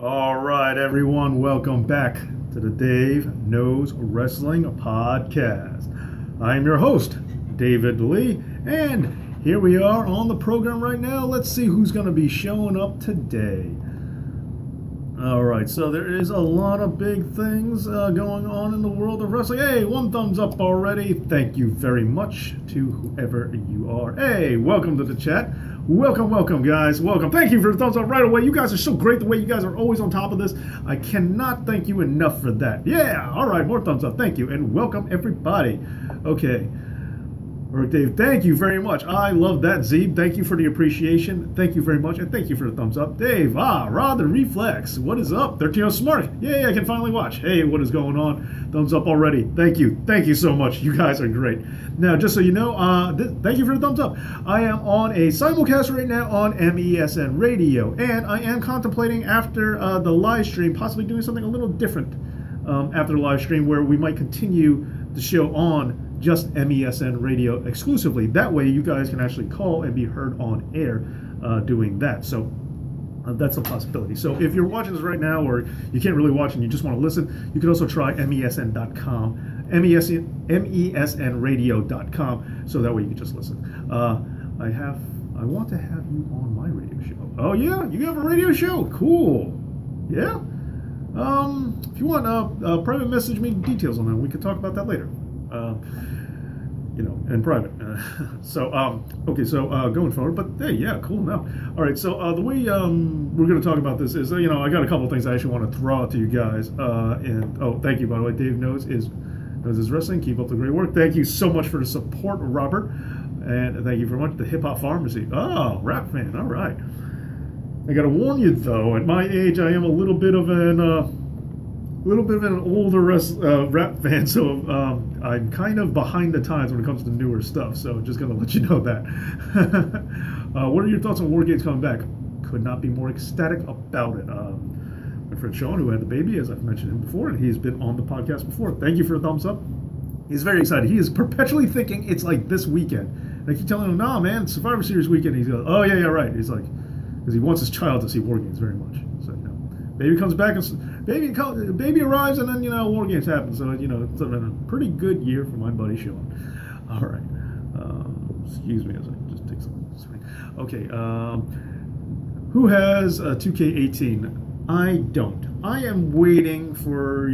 All right, everyone, welcome back to the Dave Knows Wrestling podcast. I'm your host, David Lee, and here we are on the program right now. Let's see who's going to be showing up today. All right, so there is a lot of big things going on in the world of wrestling. Hey, one thumbs up already. Thank you very much to whoever you are. Hey, welcome to the chat. Welcome, guys. Welcome. Thank you for the thumbs up right away. You guys are so great the way you guys are always on top of this. I cannot thank you enough for that. Yeah, all right, more thumbs up. Thank you, and welcome, everybody. Okay. All right, Dave, thank you very much. I love that, Zeeb. Thank you for the appreciation. Thank you very much, and thank you for the thumbs up. Dave, Rod the Reflex. What is up? 13 Smart. Yay, I can finally watch. Hey, what is going on? Thumbs up already. Thank you. Thank you so much. You guys are great. Now, just so you know, thank you for the thumbs up. I am on a simulcast right now on MESN Radio, and I am contemplating after the live stream possibly doing something a little different after the live stream where we might continue the show on just MESN Radio exclusively. That way you guys can actually call and be heard on air doing that. So that's a possibility. So if you're watching this right now or you can't really watch and you just want to listen, you can also try MESN.com, MESNradio.com, so that way you can just listen. I want to have you on my radio show. Oh yeah, you have a radio show? Cool. Yeah. If you want, private message me details on that. We could talk about that later. In private. Okay, so going forward, but hey, yeah, cool now. All right, so the way we're going to talk about this is, I got a couple of things I actually want to throw out to you guys. Thank you, by the way. Dave knows his wrestling. Keep up the great work. Thank you so much for the support, Robert, and thank you very much. The Hip Hop Pharmacy. Oh, rap fan. All right. I got to warn you though. At my age, I am a little bit of an older rap fan, so I'm kind of behind the times when it comes to newer stuff, so just going to let you know that. What are your thoughts on War Games coming back? Could not be more ecstatic about it. My friend Sean, who had the baby, as I've mentioned him before, and he's been on the podcast before. Thank you for a thumbs up. He's very excited. He is perpetually thinking it's like this weekend. And I keep telling him, nah, man, it's Survivor Series weekend. He's like, oh, yeah, right. He's like, because he wants his child to see War Games very much. So, baby comes back, and baby arrives, and then, War Games happen. So, it's been a pretty good year for my buddy Sean. All right. Excuse me as I just take some swing. Okay. Who has 2K18? I don't. I am waiting for,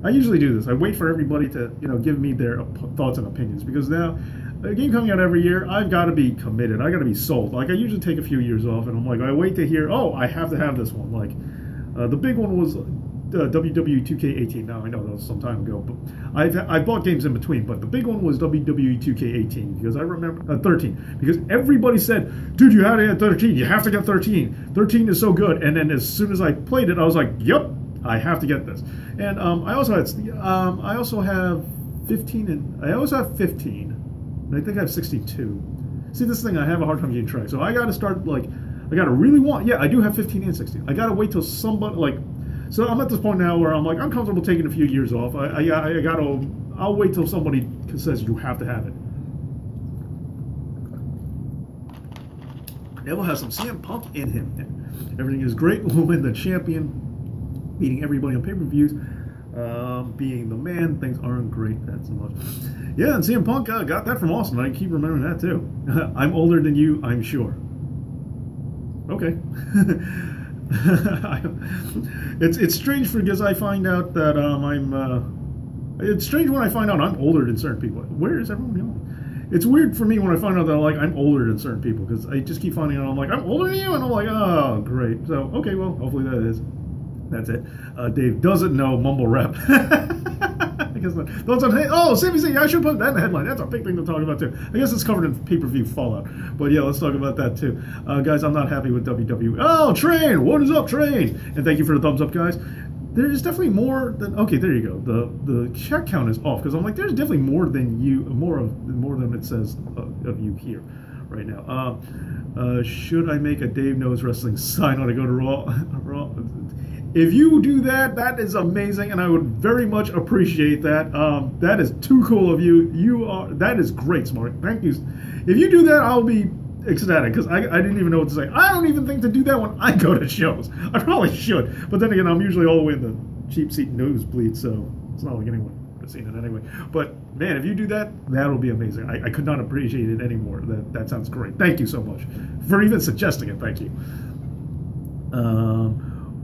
I usually do this. I wait for everybody to, give me their thoughts and opinions, because now a game coming out every year, I've got to be committed. I got to be sold. Like, I usually take a few years off, and I'm like, I wait to hear, I have to have this one. Like, the big one was WWE 2K18. Now, I know that was some time ago, but I bought games in between. But the big one was WWE 2K18, because I remember 13. Because everybody said, "Dude, you have to get 13. You have to get 13. 13 is so good." And then as soon as I played it, I was like, "Yep, I have to get this." And I also have 15, and I also have 15. And I think I have 62. See, this thing, I have a hard time getting track. So I got to start, I got to really want, I do have 15 and 16. I got to wait till somebody, so I'm at this point now where I'm like, I'm comfortable taking a few years off. I'll wait till somebody says you have to have it. Neville has some CM Punk in him. Everything is great. We'll win the champion, beating everybody on pay-per-views. Being the man, things aren't great that so much. Yeah, and CM Punk got that from Austin. I keep remembering that too. I'm older than you, I'm sure. Okay. It's strange because I find out that it's strange when I find out I'm older than certain people. Where is everyone going? It's weird for me when I find out that I'm older than certain people, because I just keep finding out I'm like, I'm older than you, and I'm like, oh, great. So, okay, well, hopefully that's it. Dave doesn't know mumble rap. I guess not. CBC, I should put that in the headline. That's a big thing to talk about too. I guess it's covered in pay-per-view Fallout. But yeah, let's talk about that too. Guys, I'm not happy with WWE. Oh, Train! What is up, Train? And thank you for the thumbs up, guys. There is definitely more than, okay, there you go. The check count is off, because I'm like, there's definitely more than it says of you here right now. Should I make a Dave Knows Wrestling sign when I go to Raw? If you do that, that is amazing, and I would very much appreciate that. That is too cool of you. That is great, Smart. Thank you. If you do that, I'll be ecstatic because I didn't even know what to say. I don't even think to do that when I go to shows. I probably should, but then again, I'm usually all the way in the cheap seat nosebleed, so it's not like anyone would have seen it anyway. But man, if you do that, that'll be amazing. I could not appreciate it anymore. That sounds great. Thank you so much for even suggesting it. Thank you.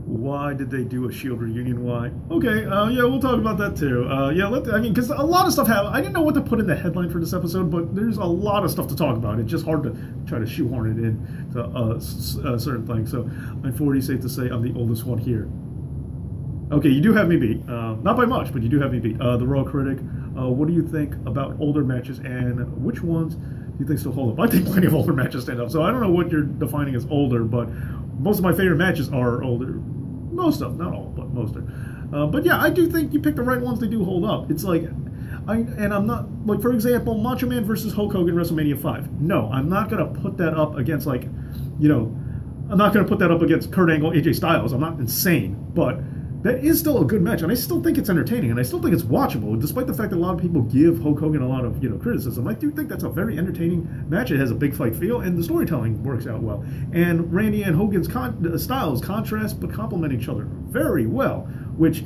Why did they do a Shield reunion? Why? Okay, yeah, we'll talk about that too. Yeah, I mean, because a lot of stuff happened. I didn't know what to put in the headline for this episode, but there's a lot of stuff to talk about. It's just hard to try to shoehorn it in to certain things. So, I'm 40, safe to say I'm the oldest one here. Okay, you do have me beat. Not by much, but you do have me beat. The Raw Critic, what do you think about older matches, and which ones do you think still hold up? I think plenty of older matches stand up, so I don't know what you're defining as older, but most of my favorite matches are older. Most of them, not all, but most are. But yeah, I do think you pick the right ones. They do hold up. It's like, I'm not, like, for example, Macho Man versus Hulk Hogan WrestleMania 5. No, I'm not going to put that up against, like, you know, I'm not going to put that up against Kurt Angle, AJ Styles. I'm not insane, but that is still a good match, and I still think it's entertaining, and I still think it's watchable, despite the fact that a lot of people give Hulk Hogan a lot of, you know, criticism. I do think that's a very entertaining match. It has a big fight feel, and the storytelling works out well. And Randy and Hogan's styles contrast but complement each other very well, which,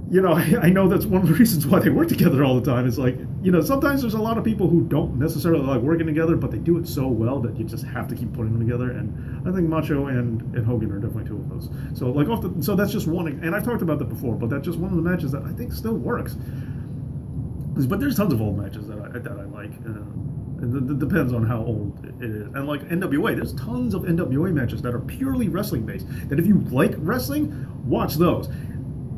you know, I know that's one of the reasons why they work together all the time. Is like, you know, sometimes there's a lot of people who don't necessarily like working together, but they do it so well that you just have to keep putting them together. And I think Macho and Hogan are definitely two of those. So like so that's just one, and I've talked about that before, but that's just one of the matches that I think still works. But there's tons of old matches that I like. It depends on how old it is. And like NWA, there's tons of NWA matches that are purely wrestling based. That if you like wrestling, watch those.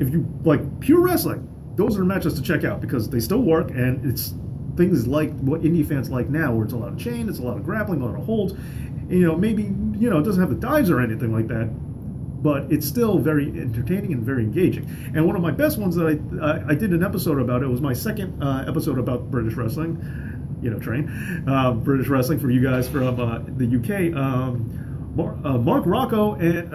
If you like pure wrestling, those are the matches to check out because they still work, and it's things like what indie fans like now, where it's a lot of chain, it's a lot of grappling, a lot of holds. You know, maybe, you know, it doesn't have the dives or anything like that, but it's still very entertaining and very engaging. And one of my best ones that I did an episode about, it was my second episode about British wrestling, you know, British wrestling for you guys from the UK. Mark Rocco and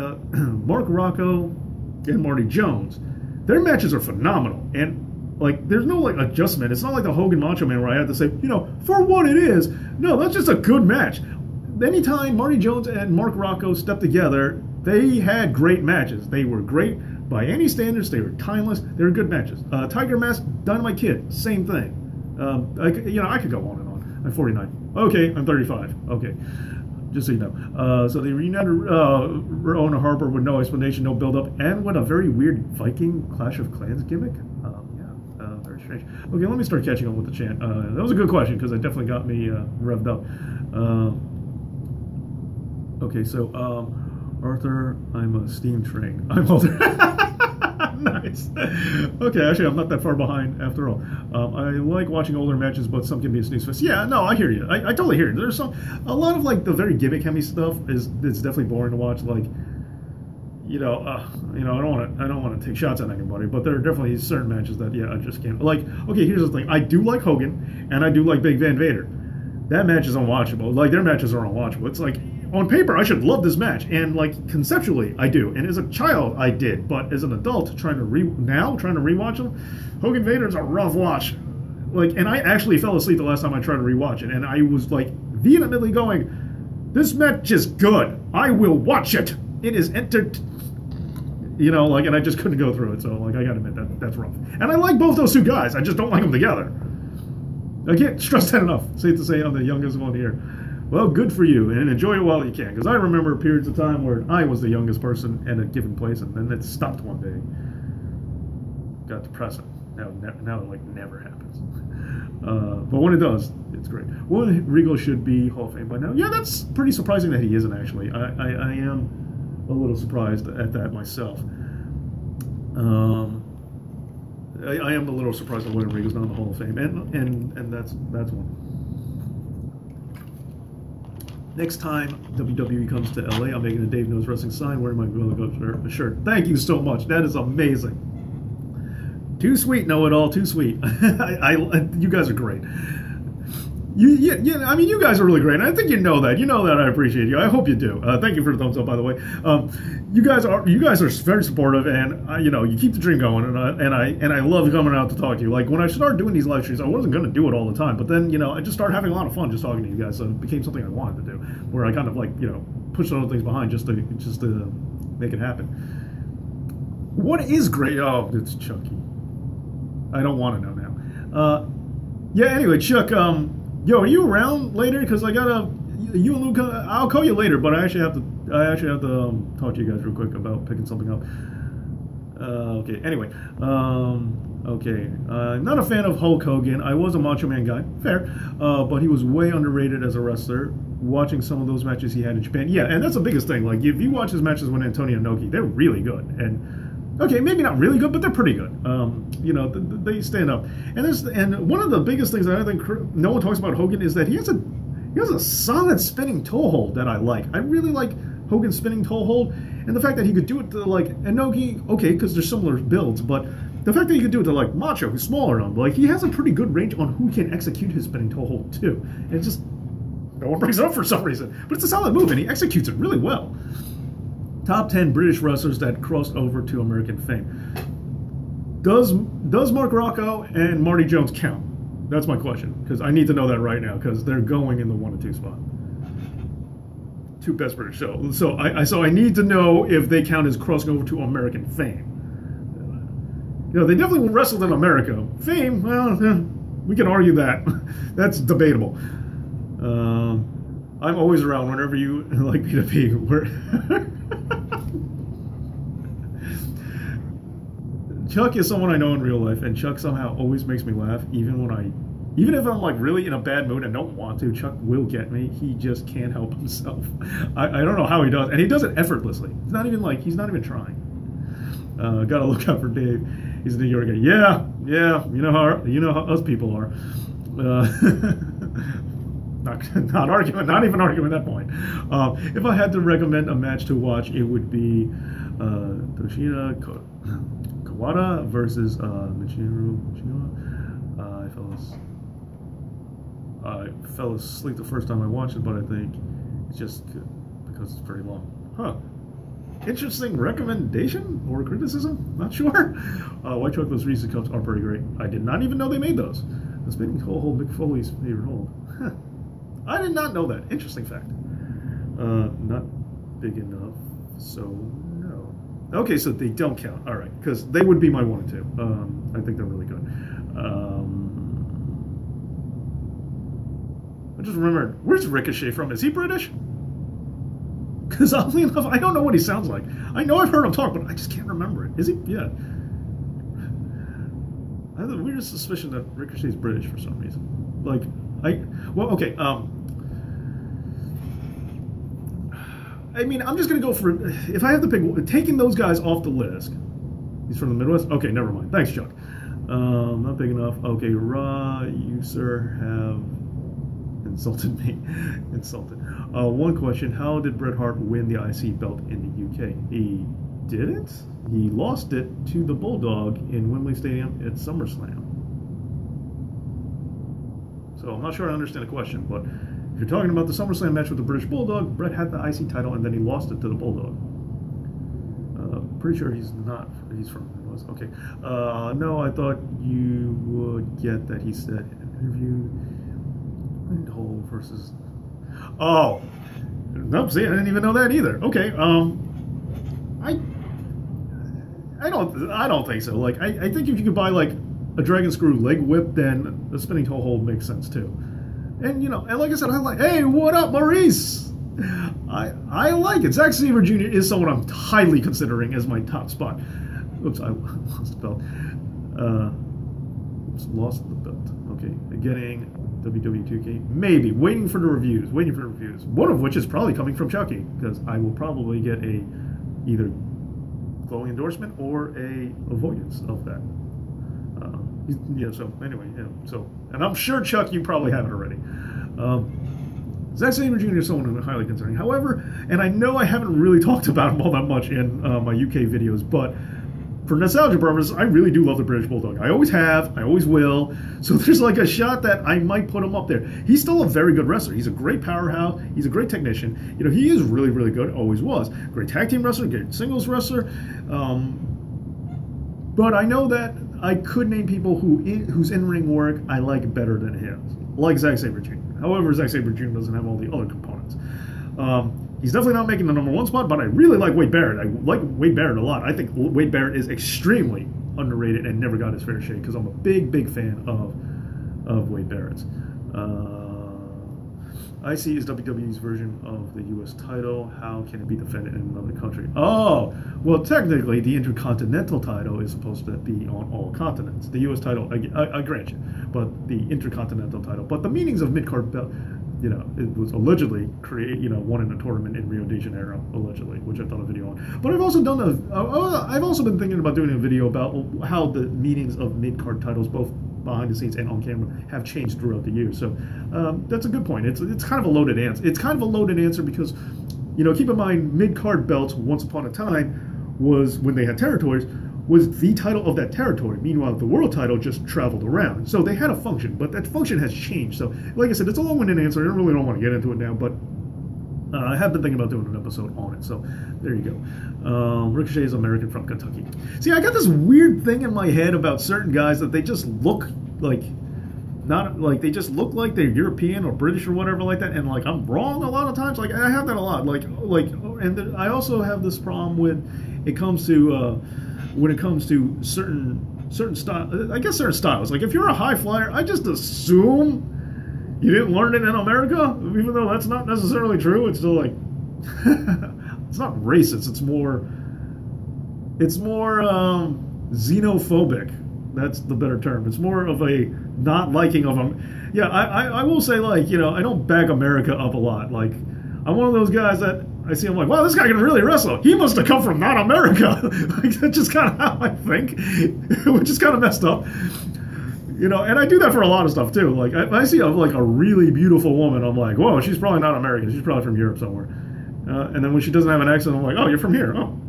Marty Jones. Their matches are phenomenal, and like there's no like adjustment. It's not like the Hogan Macho Man where I had to say, you know, for what it is. No, that's just a good match. Anytime Marty Jones and Mark Rocco stepped together, they had great matches. They were great by any standards. They were timeless. They were good matches. Tiger Mask, Dynamite Kid, same thing. I could go on and on. I'm 49. Okay, I'm 35. Okay. Just so you know. So they reunited Rona Harper with no explanation, no build-up, and with a very weird Viking Clash of Clans gimmick. Very strange. Okay, let me start catching up with the chant. That was a good question, because it definitely got me revved up. Okay, so, Arthur, I'm a steam train. I'm older. Nice. Okay, actually, I'm not that far behind after all. I like watching older matches, but some can be a snooze fest. Yeah, no, I hear you. I totally hear you. There's a lot of like the very gimmick-heavy stuff it's definitely boring to watch. Like, I don't want to take shots at anybody, but there are definitely certain matches that I just can't. Like, okay, here's the thing. I do like Hogan, and I do like Big Van Vader. That match is unwatchable. Like, their matches are unwatchable. It's like, on paper, I should love this match, and like conceptually, I do. And as a child, I did. But as an adult, trying to rewatch them, Hogan Vader's a rough watch. Like, and I actually fell asleep the last time I tried to rewatch it, and I was like vehemently going, "This match is good. I will watch it. It is and I just couldn't go through it. So like, I gotta admit that's rough. And I like both those two guys. I just don't like them together. I can't stress that enough. Safe to say, I'm the youngest one here. Well, good for you, and enjoy it while you can. Because I remember periods of time where I was the youngest person at a given place, and then it stopped one day. Got depressing. Now it like never happens. But when it does, it's great. Well, Regal should be Hall of Fame by now. Yeah, that's pretty surprising that he isn't actually. I am a little surprised at that myself. I am a little surprised that William Regal's not in the Hall of Fame, and that's one. Next time WWE comes to LA, I'm making a Dave Knows Wrestling sign wearing my Gorilla Go shirt. Thank you so much. That is amazing. Too sweet, know-it-all. Too sweet. You guys are great. Yeah, I mean, you guys are really great. And I think you know that. You know that I appreciate you. I hope you do. Thank you for the thumbs up, by the way. You guys are very supportive, and you keep the dream going. And I love coming out to talk to you. Like when I started doing these live streams, I wasn't going to do it all the time, but then I just started having a lot of fun just talking to you guys. So it became something I wanted to do, where I kind of pushed other things behind just to make it happen. What is great? Oh, it's Chucky. I don't want to know now. Yeah. Anyway, Chuck. Yo, are you around later? Because I gotta. You and Luke. I'll call you later, but I actually have to talk to you guys real quick about picking something up. Okay. Anyway. Okay. I'm not a fan of Hulk Hogan. I was a Macho Man guy. Fair. But he was way underrated as a wrestler. Watching some of those matches he had in Japan. Yeah, and that's the biggest thing. Like if you watch his matches with Antonio Inoki, they're really good. And okay, maybe not really good, but they're pretty good. They stand up. And one of the biggest things that I think no one talks about Hogan is that he has a solid spinning toe hold that I like. I really like Hogan's spinning toe hold, and the fact that he could do it to like Inoki, okay, because they're similar builds, but the fact that he could do it to like Macho, who's smaller than him, like he has a pretty good range on who can execute his spinning toe hold too. And it's just no one brings it up for some reason, but it's a solid move and he executes it really well. Top 10 British wrestlers that crossed over to American fame. Does Mark Rocco and Marty Jones count? That's my question, because I need to know that right now, because they're going in the 1 and 2 spot. 2 best British. So I need to know if they count as crossing over to American fame. They definitely wrestled in America. Fame, well, we can argue that. That's debatable. I'm always around whenever you like me to be. Chuck is someone I know in real life, and Chuck somehow always makes me laugh, even if I'm like really in a bad mood and don't want to. Chuck will get me. He just can't help himself. I don't know how he does, and he does it effortlessly. He's not even trying. Gotta look out for Dave. He's a New York guy. Yeah. You know how us people are. Not arguing, not even arguing that point. If I had to recommend a match to watch, it would be Toshida Kawada versus Michiru. I fell asleep the first time I watched it, but I think it's just good because it's very long. Huh. Interesting recommendation or criticism? Not sure. White chocolate Reese's Cups are pretty great. I did not even know they made those. The spinning toe hold, Mick Foley's favorite hold. I did not know that. Interesting fact. Not big enough, so no. Okay, so they don't count. All right, because they would be my 1 and 2. I think they're really good. I just remembered, where's Ricochet from? Is he British? Because oddly enough, I don't know what he sounds like. I know I've heard him talk, but I just can't remember it. Is he? Yeah. I have the weirdest suspicion that Ricochet's British for some reason. Okay. I mean, I'm just going to go for, if I have to pick, taking those guys off the list. He's from the Midwest? Okay, never mind. Thanks, Chuck. Not big enough. Okay, you, sir, have insulted me. Insulted. One question, how did Bret Hart win the IC belt in the UK? He didn't. He lost it to the Bulldog in Wembley Stadium at SummerSlam. So I'm not sure I understand the question, but if you're talking about the SummerSlam match with the British Bulldog, Bret had the IC title and then he lost it to the Bulldog. Pretty sure he's from the Midwest. Okay. No, I thought you would get that he said interview Windhole versus. Oh, nope. See, I didn't even know that either. Okay. I don't think so. Like, I think if you could buy like a dragon screw leg whip, then the spinning toe hold makes sense too. And and like I said, I like. Hey, what up, Maurice? I like it. Zack Sabre Jr. is someone I'm highly considering as my top spot. Oops, I lost the belt. Lost the belt. Okay, getting WWE 2K. Maybe. Waiting for the reviews. One of which is probably coming from Chucky, because I will probably get a either glowing endorsement or a avoidance of that. So anyway, and I'm sure, Chuck, you probably have it already. Zack Sabre Jr. is someone I'm highly considering. However, and I know I haven't really talked about him all that much in my UK videos, but for nostalgia purposes, I really do love the British Bulldog. I always have. I always will. So there's like a shot that I might put him up there. He's still a very good wrestler. He's a great powerhouse. He's a great technician. You know, he is really, really good. Always was. Great tag team wrestler. Great singles wrestler. But I know that I could name people whose in-ring work I like better than his. Like Zack Sabre Jr. However, Zack Sabre Jr. doesn't have all the other components. He's definitely not making the #1 spot, but I really like Wade Barrett. I like Wade Barrett a lot. I think Wade Barrett is extremely underrated and never got his fair shake because I'm a big, big fan of Wade Barrett's. IC is WWE's version of the U.S. title. How can it be defended in another country? Oh, well, technically, the Intercontinental title is supposed to be on all continents. The U.S. title, I grant you, but the Intercontinental title. But the meanings of mid-card belt, you know, it was allegedly won in a tournament in Rio de Janeiro, allegedly, which I've done a video on. But I've also been thinking about doing a video about how the meanings of mid-card titles, both behind the scenes and on camera, have changed throughout the years. So that's a good point. It's kind of a loaded answer. It's kind of a loaded answer because, you know, keep in mind, mid-card belts once upon a time was, when they had territories, was the title of that territory. Meanwhile, the world title just traveled around. So they had a function, but that function has changed. So, like I said, it's a long-winded answer. I really don't want to get into it now, but I have been thinking about doing an episode on it. So there you go. Ricochet is American from Kentucky. See, I got this weird thing in my head about certain guys that they just look like, not like, they just look like they're European or British or whatever like that, and like I'm wrong a lot of times. Like I have that a lot. And I also have this problem when it comes to certain style. I guess certain styles. Like if you're a high flyer, I just assume you didn't learn it in America, even though that's not necessarily true. It's still like it's not racist. It's more xenophobic. That's the better term. It's more of a not liking of them. Yeah, I will say, like, you know, I don't back America up a lot. Like, I'm one of those guys that I see, I'm like, wow, this guy can really wrestle. He must have come from not America. Like, that's just kind of how I think, which is kind of messed up. You know, and I do that for a lot of stuff, too. Like, I see a really beautiful woman, I'm like, whoa, she's probably not American. She's probably from Europe somewhere. And then when she doesn't have an accent, I'm like, oh, you're from here. Oh.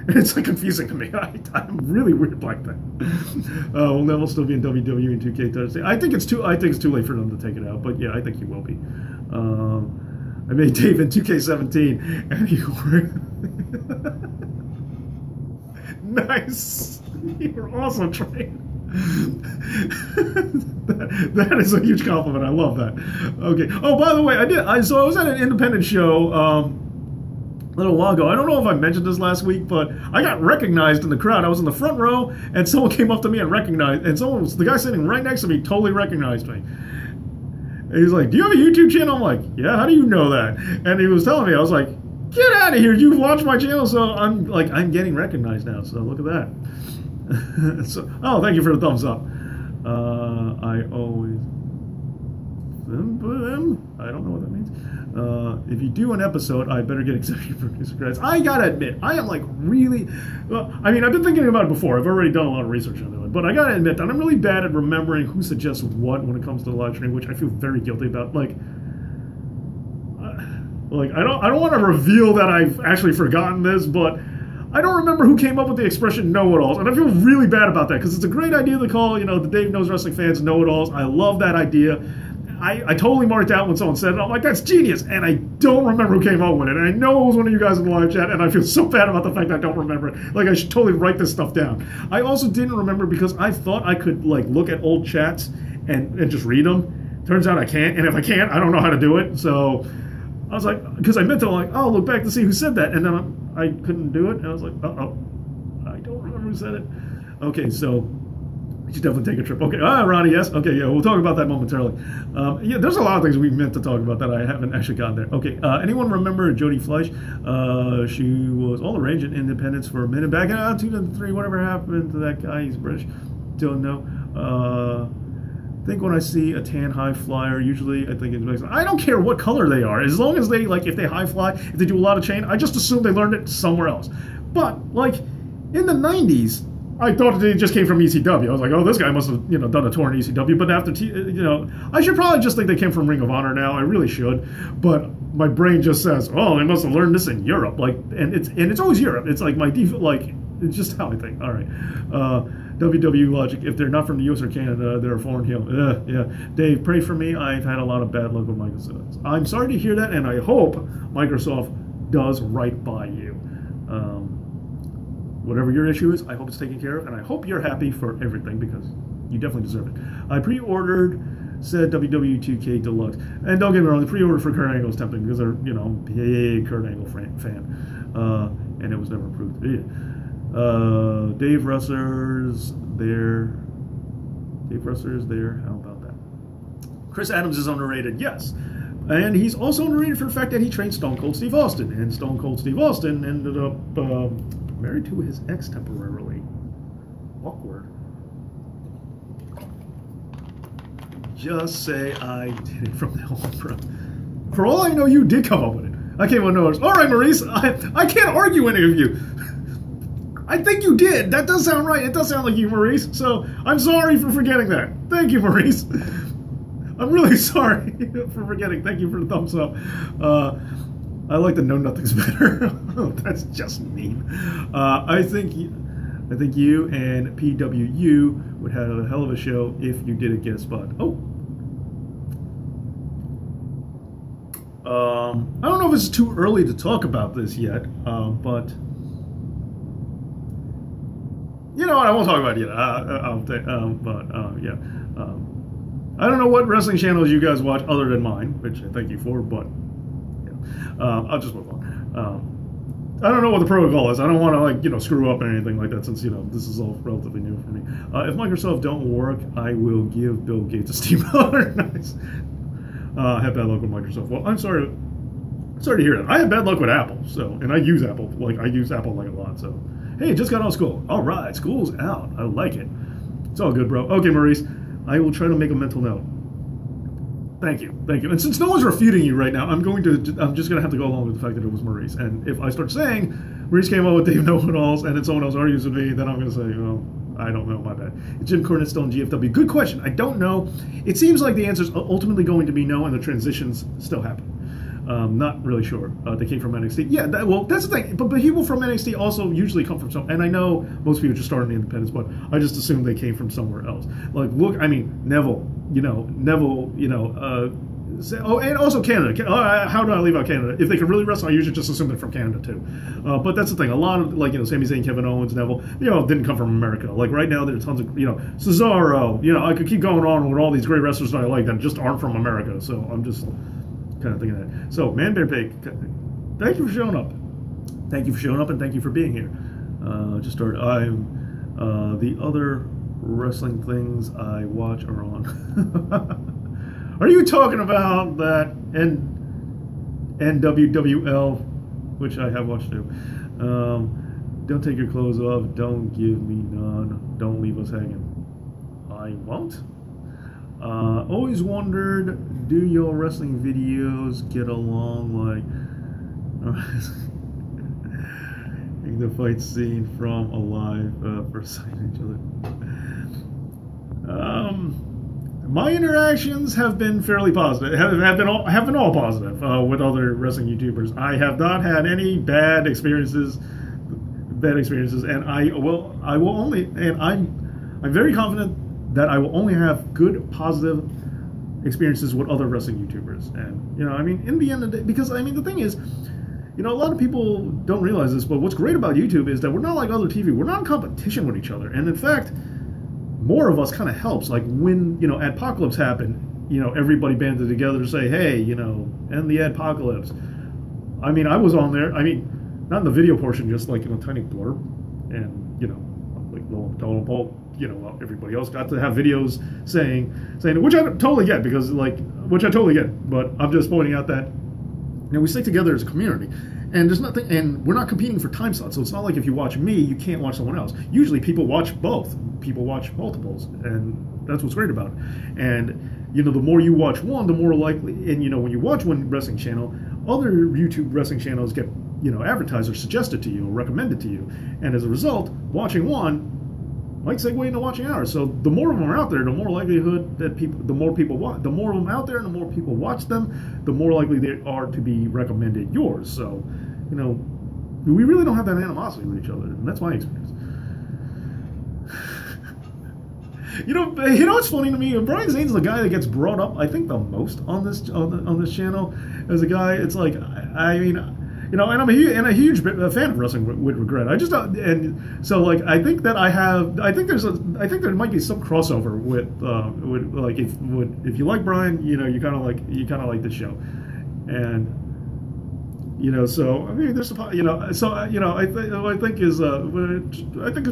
And it's like confusing to me. I'm really weird like that. Will Neville still be in WWE in 2K Thursday? I think it's too late for them to take it out, but yeah, I think he will be. I made Dave in 2K17, and he nice. You're awesome, Trey. that is a huge compliment. I love that. Okay. Oh, by the way, I was at an independent show a little while ago. I don't know if I mentioned this last week, but I got recognized in the crowd. I was in the front row, and someone came up to me and recognized, and the guy sitting right next to me totally recognized me. And he's like, "Do you have a YouTube channel?" I'm like, "Yeah, how do you know that?" And he was telling me, I was like, "Get out of here, you've watched my channel." So I'm getting recognized now, so look at that. So, oh, thank you for the thumbs up. I always I don't know what that means. If you do an episode, I better get executive producer credits. I gotta admit, I am like really, I mean, I've been thinking about it before. I've already done a lot of research on it, but I gotta admit that I'm really bad at remembering who suggests what when it comes to the live stream, which I feel very guilty about. Like I don't want to reveal that I've actually forgotten this, but I don't remember who came up with the expression know-it-alls, and I feel really bad about that because it's a great idea to call, the Dave Knows Wrestling fans know-it-alls. I love that idea. I totally marked out when someone said it. I'm like, that's genius, and I don't remember who came up with it. And I know it was one of you guys in the live chat, and I feel so bad about the fact that I don't remember it. Like, I should totally write this stuff down. I also didn't remember because I thought I could, look at old chats and just read them. Turns out I can't, and if I can't, I don't know how to do it. So I was like, because I meant to, oh, look back to see who said that, and then I couldn't do it, and I was like, uh-oh, I don't remember who said it. Okay, so you should definitely take a trip. Okay, Ronnie, yes. Okay, yeah, we'll talk about that momentarily. Yeah, there's a lot of things we meant to talk about that I haven't actually gotten there. Okay, anyone remember Jodie Fleisch? She was all the rage in Independence for a minute. Back in 2003, whatever happened to that guy? He's British. Don't know. I think when I see a tan high flyer, usually I think it's Mexican. I don't care what color they are, as long as they if they high fly, if they do a lot of chain, I just assume they learned it somewhere else. But in the 90s, I thought they just came from ECW. I was like, oh, this guy must have done a tour in ECW. But after I should probably just think they came from Ring of Honor now. I really should, but my brain just says, oh, they must have learned this in Europe. And it's always Europe. It's like my default. It's just how I think. All right. WWE logic. If they're not from the U.S. or Canada, they're a foreign heel. Yeah. Dave, pray for me. I've had a lot of bad luck with Microsoft. I'm sorry to hear that, and I hope Microsoft does right by you. Whatever your issue is, I hope it's taken care of, and I hope you're happy for everything because you definitely deserve it. I pre-ordered said WWE 2K Deluxe, and don't get me wrong, the pre-order for Kurt Angle is tempting because they're, I'm a big Kurt Angle fan, and it was never approved. Yeah. Dave Russell's there. How about that? Chris Adams is underrated, yes. And he's also underrated for the fact that he trained Stone Cold Steve Austin. And Stone Cold Steve Austin ended up married to his ex temporarily. Awkward. Just say I did it from now on, bro. For all I know, you did come up with it. I came on notice. All right, Maurice, I can't argue any of you. I think you did. That does sound right. It does sound like you, Maurice. So I'm sorry for forgetting that. Thank you, Maurice. I'm really sorry for forgetting. Thank you for the thumbs up. I like to know nothing's better. That's just mean. I think you and PWU would have a hell of a show if you did a guest spot. I don't know if it's too early to talk about this yet, but you know what? I won't talk about it yet. I don't know what wrestling channels you guys watch other than mine, which I thank you for, but yeah. I'll just move on. I don't know what the protocol is. I don't want to screw up or anything like that since this is all relatively new for me. If Microsoft don't work, I will give Bill Gates a steamroller. Nice. I have bad luck with Microsoft. Well, I'm sorry to hear that. I have bad luck with Apple, and I use Apple. I use Apple a lot. So hey, just got out of school. All right, school's out. I like it. It's all good, bro. Okay, Maurice. I will try to make a mental note. Thank you. And since no one's refuting you right now, I'm just gonna have to go along with the fact that it was Maurice. And if I start saying Maurice came up with Dave Know-It-Alls and then someone else argues with me, then I'm gonna say, I don't know, my bad. Is Jim Cornette still in GFW? Good question. I don't know. It seems like the answer is ultimately going to be no, and the transitions still happen. Not really sure. They came from NXT. Yeah, that's the thing. But people from NXT also usually come from some. And I know most people just start in the independents, but I just assumed they came from somewhere else. Neville. And also Canada. How do I leave out Canada? If they can really wrestle, I usually just assume they're from Canada too. But that's the thing. A lot of Sami Zayn, Kevin Owens, Neville, didn't come from America. Like right now, there are tons of Cesaro. I could keep going on with all these great wrestlers that I like that just aren't from America. So I'm just kind of thinking that. So, Man Bear Pig, thank you for showing up. Thank you for showing up, and thank you for being here. The other wrestling things I watch are on. Are you talking about that NWWL, which I have watched too? Don't take your clothes off. Don't give me none. Don't leave us hanging. I won't. Always wondered, do your wrestling videos get along the fight scene from Alive for signing each other? My interactions have been fairly positive. Have been all positive with other wrestling YouTubers. I have not had any bad experiences, and I'm very confident that I will only have good, positive experiences with other wrestling YouTubers. And, in the end of the day, because, the thing is, a lot of people don't realize this, but what's great about YouTube is that we're not like other TV. We're not in competition with each other. And, in fact, more of us kind of helps. Like, when, Adpocalypse happened, everybody banded together to say, hey, end the Adpocalypse. I was on there. Not in the video portion, just, like, tiny blurb. And, little total poll. Everybody else got to have videos saying, which I totally get but I'm just pointing out that we stick together as a community, and there's nothing, and we're not competing for time slots. So it's not like if you watch me, you can't watch someone else. Usually, people watch both. People watch multiples, and that's what's great about it. And the more you watch one, the more likely, and when you watch one wrestling channel, other YouTube wrestling channels get advertised or suggested to you or recommended to you, and as a result, watching one might segue into watching ours. So the more of them are out there, the more likelihood that the more people watch. The more of them out there, and the more people watch them, the more likely they are to be recommended yours. So, we really don't have that animosity with each other, and that's my experience. You know what's funny to me? Brian Zane's the guy that gets brought up, I think, the most on this channel as a guy. It's like, I mean, you know, and I'm a huge fan of wrestling with regret. I just don't, and so like I think there might be some crossover with like if you like Brian, you know, you kind of like this show, and you know, so I mean, there's you know, so you know, I think it's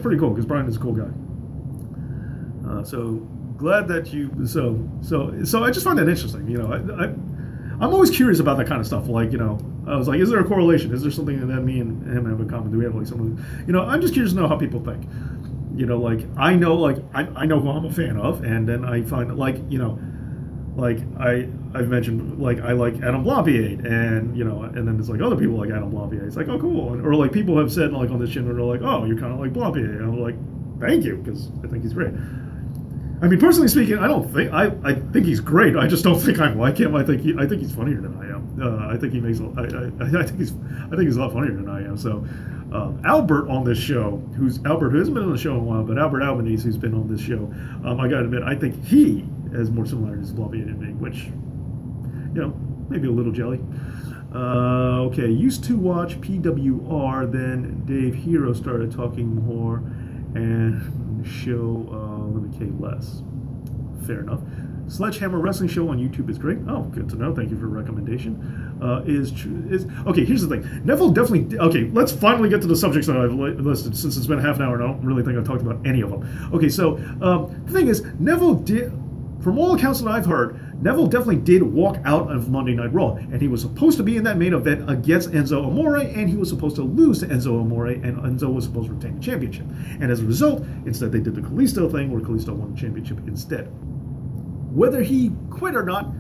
pretty cool because Brian is a cool guy. So glad that you so I just find that interesting. You know, I'm always curious about that kind of stuff. Like, you know, I was like, is there a correlation? Is there something that me and him have in common? Do we have like something? You know, I'm just curious to know how people think. You know, like I know who I'm a fan of, and then I find like, you know, like I've mentioned like I like Adam Blampied, and you know, and then it's like other people like Adam Blampied. It's like, oh cool, or like people have said like on this channel, they're like, oh, you're kind of like Blampied, and I'm like, thank you, because I think he's great. I mean, personally speaking, I think he's great. I just don't think I like him. I think he's funnier than I am. I think he's a lot funnier than I am. So, Albert on this show, who hasn't been on the show in a while, but Albert Albanese, who's been on this show, I gotta admit, I think he has more similarities to Blobby than me, which, you know, maybe a little jelly. Okay, used to watch PWR, then Dave Hero started talking more, and show limited less. Fair enough. Sledgehammer Wrestling Show on YouTube is great. Oh, good to know. Thank you for the recommendation. Okay, here's the thing. Neville definitely... Okay, let's finally get to the subjects that I've listed, since it's been half an hour and I don't really think I've talked about any of them. Okay, so the thing is, Neville did... From all accounts that I've heard, Neville definitely did walk out of Monday Night Raw, and he was supposed to be in that main event against Enzo Amore, and he was supposed to lose to Enzo Amore, and Enzo was supposed to retain the championship. And as a result, instead they did the Kalisto thing, where Kalisto won the championship instead. Whether he quit or not,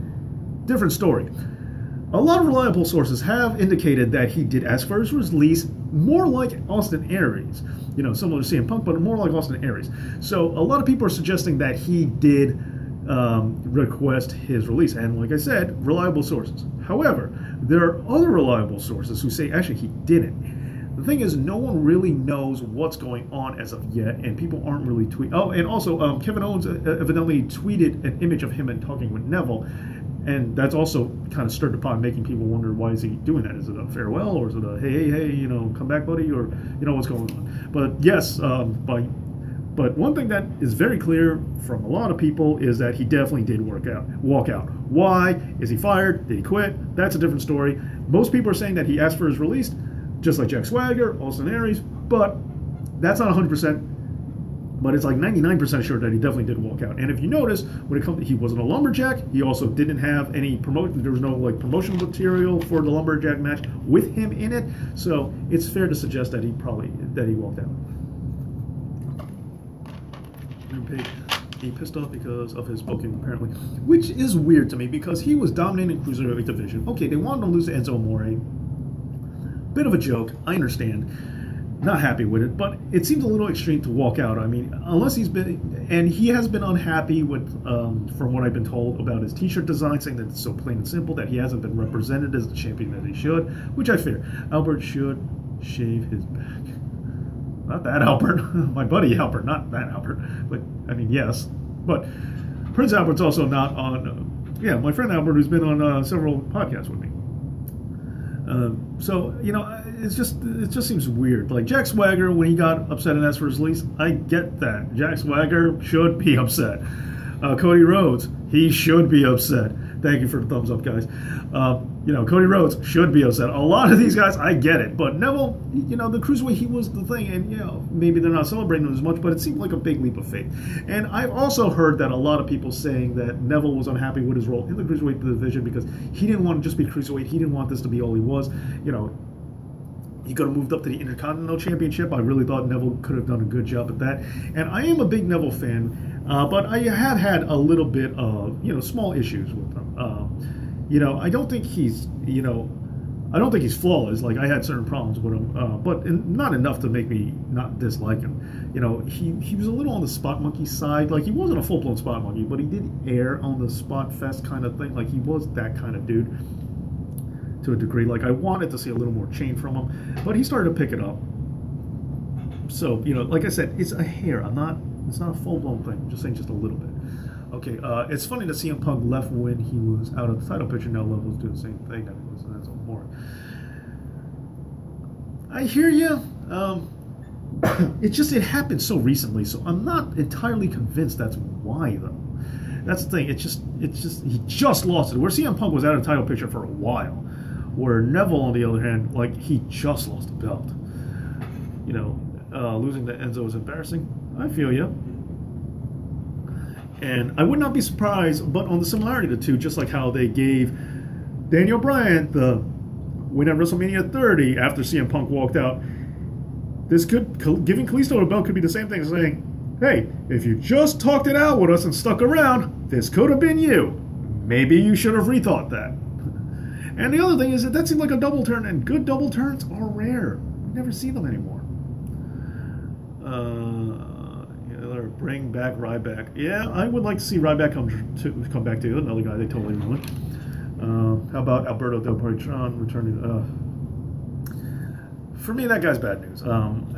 different story. A lot of reliable sources have indicated that he did ask for his release, more like Austin Aries. You know, similar to CM Punk, but more like Austin Aries. So a lot of people are suggesting that he did request his release, and like I said, reliable sources. However, there are other reliable sources who say actually he didn't. The thing is, no one really knows what's going on as of yet, and people aren't really tweeting. Oh, and also Kevin Owens evidently tweeted an image of him and talking with Neville, and that's also kind of stirred the pot, making people wonder, why is he doing that? Is it a farewell, or is it a hey, you know, come back, buddy, or you know what's going on? But yes, But one thing that is very clear from a lot of people is that he definitely did walk out. Why? Is he fired? Did he quit? That's a different story. Most people are saying that he asked for his release, just like Jack Swagger, Austin Aries, but that's not 100%. But it's like 99% sure that he definitely did walk out. And if you notice, when it comes to, he wasn't a lumberjack. He also didn't have any there was no like promotional material for the lumberjack match with him in it. So it's fair to suggest that he walked out. He pissed off because of his booking, apparently, which is weird to me because he was dominating the Cruiserweight division. Okay, they wanted to lose to Enzo Amore. Bit of a joke, I understand. Not happy with it, but it seems a little extreme to walk out. I mean, unless he has been unhappy with, from what I've been told, about his t-shirt design, saying that it's so plain and simple, that he hasn't been represented as the champion that he should, which I fear. Albert should shave his back. Not that Albert, my buddy Albert, not that Albert. But, I mean, yes. But Prince Albert's also not on, my friend Albert, who's been on several podcasts with me. So, you know, it just seems weird. Like Jack Swagger, when he got upset and asked for his release, I get that. Jack Swagger should be upset. Cody Rhodes, he should be upset. Thank you for the thumbs up, guys. You know, Cody Rhodes should be upset. A lot of these guys, I get it. But Neville, you know, the Cruiserweight, he was the thing. And, you know, maybe they're not celebrating him as much, but it seemed like a big leap of faith. And I've also heard that a lot of people saying that Neville was unhappy with his role in the Cruiserweight division because he didn't want to just be Cruiserweight. He didn't want this to be all he was. You know, he could have moved up to the Intercontinental Championship. I really thought Neville could have done a good job at that. And I am a big Neville fan, but I have had a little bit of, you know, small issues with him. You know, I don't think he's flawless. Like, I had certain problems with him, but not enough to make me not dislike him. You know, he was a little on the spot monkey side. Like, he wasn't a full-blown spot monkey, but he did err on the spot fest kind of thing. Like, he was that kind of dude. to a degree. Like, I wanted to see a little more chain from him, but he started to pick it up. So, you know, like I said, it's a hair. It's not a full-blown thing. I'm just saying just a little bit. Okay, it's funny that CM Punk left when he was out of the title picture. Now Neville's doing the same thing. That's more. I hear you. It happened so recently, so I'm not entirely convinced that's why, though. That's the thing. He just lost it. Where CM Punk was out of the title picture for a while, where Neville, on the other hand, like, he just lost the belt. You know, losing to Enzo is embarrassing. I feel you. And I would not be surprised, but on the similarity of the two, just like how they gave Daniel Bryan the win at WrestleMania 30 after CM Punk walked out, giving Kalisto the belt could be the same thing as saying, hey, if you just talked it out with us and stuck around, this could have been you. Maybe you should have rethought that. And the other thing is that seemed like a double turn, and good double turns are rare. You never see them anymore. Bring back Ryback. Yeah, I would like to see Ryback come back to another guy they totally ruined. How about Alberto Del Patron returning? For me, that guy's bad news.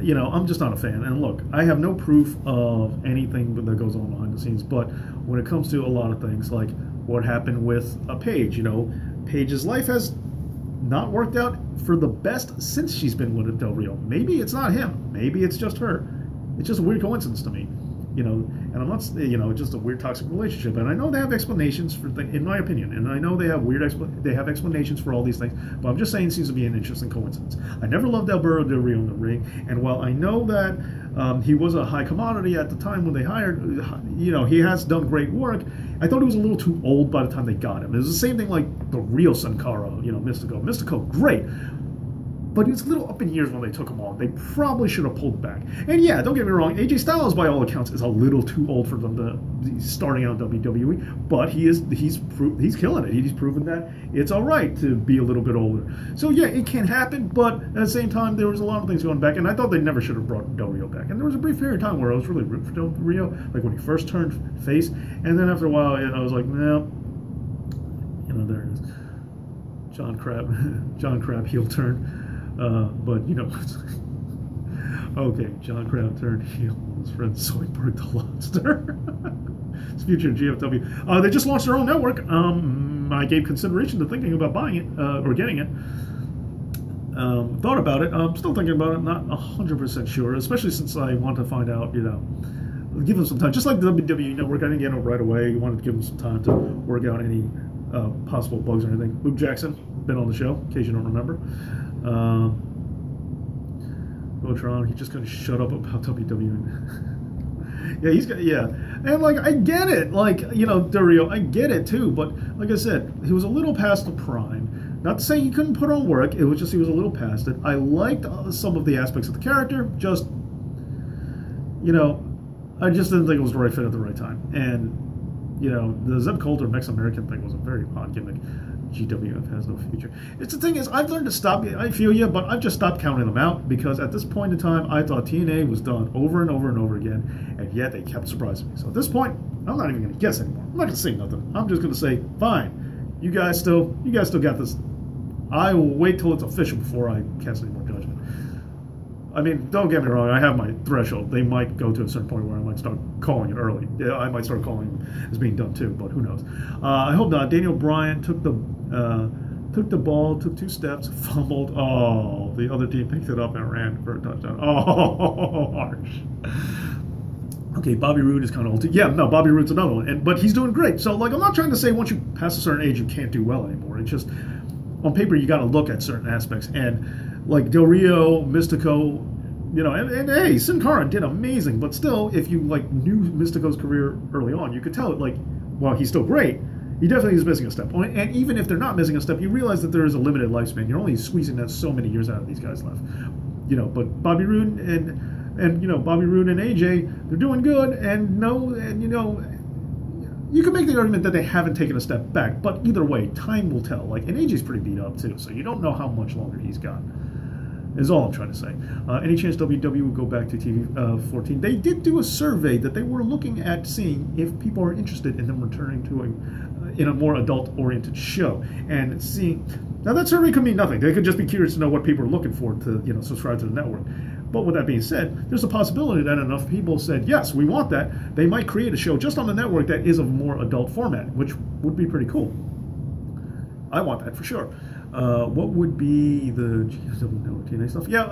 You know, I'm just not a fan. And look, I have no proof of anything that goes on behind the scenes. But when it comes to a lot of things, like what happened with Paige, you know, Paige's life has not worked out for the best since she's been with Del Rio. Maybe it's not him. Maybe it's just her. It's just a weird coincidence to me. You know, and I'm not, you know, it's just a weird toxic relationship. And I know they have explanations for things, in my opinion, and I know they have explanations for all these things. But I'm just saying it seems to be an interesting coincidence. I never loved Alberto Del Rio in the ring, and while I know that he was a high commodity at the time when they hired, you know, he has done great work. I thought he was a little too old by the time they got him. It was the same thing like the real Sin Cara, you know, Mystico. Mystico, great. But he was a little up in years when they took him on. They probably should have pulled back. And yeah, don't get me wrong, AJ Styles, by all accounts, is a little too old for them to starting out in WWE. But he's killing it. He's proven that it's all right to be a little bit older. So yeah, it can happen. But at the same time, there was a lot of things going back, and I thought they never should have brought Del Rio back. And there was a brief period of time where I was really rooting for Del Rio, like when he first turned face, and then after a while, I was like, no, you know, there it is. John Crab heel turn. But, you know, okay, John Crab turned heel on his friend Zoidberg the Lobster. His future GFW. They just launched their own network. I gave consideration to thinking about buying it, or getting it. Thought about it. I'm still thinking about it, not 100% sure, especially since I want to find out, you know, give them some time. Just like the WWE network, I didn't get it right away. You wanted to give them some time to work out any possible bugs or anything. Luke Jackson, been on the show, in case you don't remember. Botron, he just couldn't shut up about WWE. Yeah, and like I get it, like, you know, Dario, I get it too, but like I said, he was a little past the prime. Not to say he couldn't put on work, it was just he was a little past it. I liked some of the aspects of the character, just, you know, I just didn't think it was the right fit at the right time. And, you know, the Zeb Coulter Mex-American thing was a very odd gimmick. GWF has no future. It's the thing is, I've learned to stop. I feel you, but I've just stopped counting them out because at this point in time, I thought TNA was done over and over and over again, and yet they kept surprising me. So at this point, I'm not even going to guess anymore. I'm not going to say nothing. I'm just going to say, fine, you guys still got this. I will wait till it's official before I cast any more judgment. I mean, don't get me wrong, I have my threshold. They might go to a certain point where I might start calling it early. Yeah, I might start calling it as being done too, but who knows. I hope not. Daniel Bryan took the ball, took 2 steps, fumbled. Oh, the other team picked it up and ran for a touchdown. Oh, harsh. Okay, Bobby Roode is kind of old too. Yeah, no, Bobby Roode's another one, but he's doing great. So, like, I'm not trying to say once you pass a certain age you can't do well anymore. It's just, on paper, you got to look at certain aspects. And, like, Del Rio, Mystico, you know, and hey, Sin Cara did amazing. But still, if you, like, knew Mystico's career early on, you could tell it, like, while he's still great, he definitely is missing a step. And even if they're not missing a step, you realize that there is a limited lifespan. You're only squeezing that so many years out of these guys left. You know, but Bobby Roode and you know, Bobby Roode and AJ, they're doing good, and you know, you can make the argument that they haven't taken a step back, but either way, time will tell. Like, and AJ's pretty beat up too, so you don't know how much longer he's got. Is all I'm trying to say. Any chance WWE would go back to TV 14? They did do a survey that they were looking at seeing if people are interested in them returning to in a more adult-oriented show, and seeing Now that survey could mean nothing. They could just be curious to know what people are looking for to, subscribe to the network. But with that being said, there's a possibility that enough people said, yes, we want that. They might create a show just on the network that is a more adult format, which would be pretty cool. I want that for sure. What would be the TNA stuff? Yeah,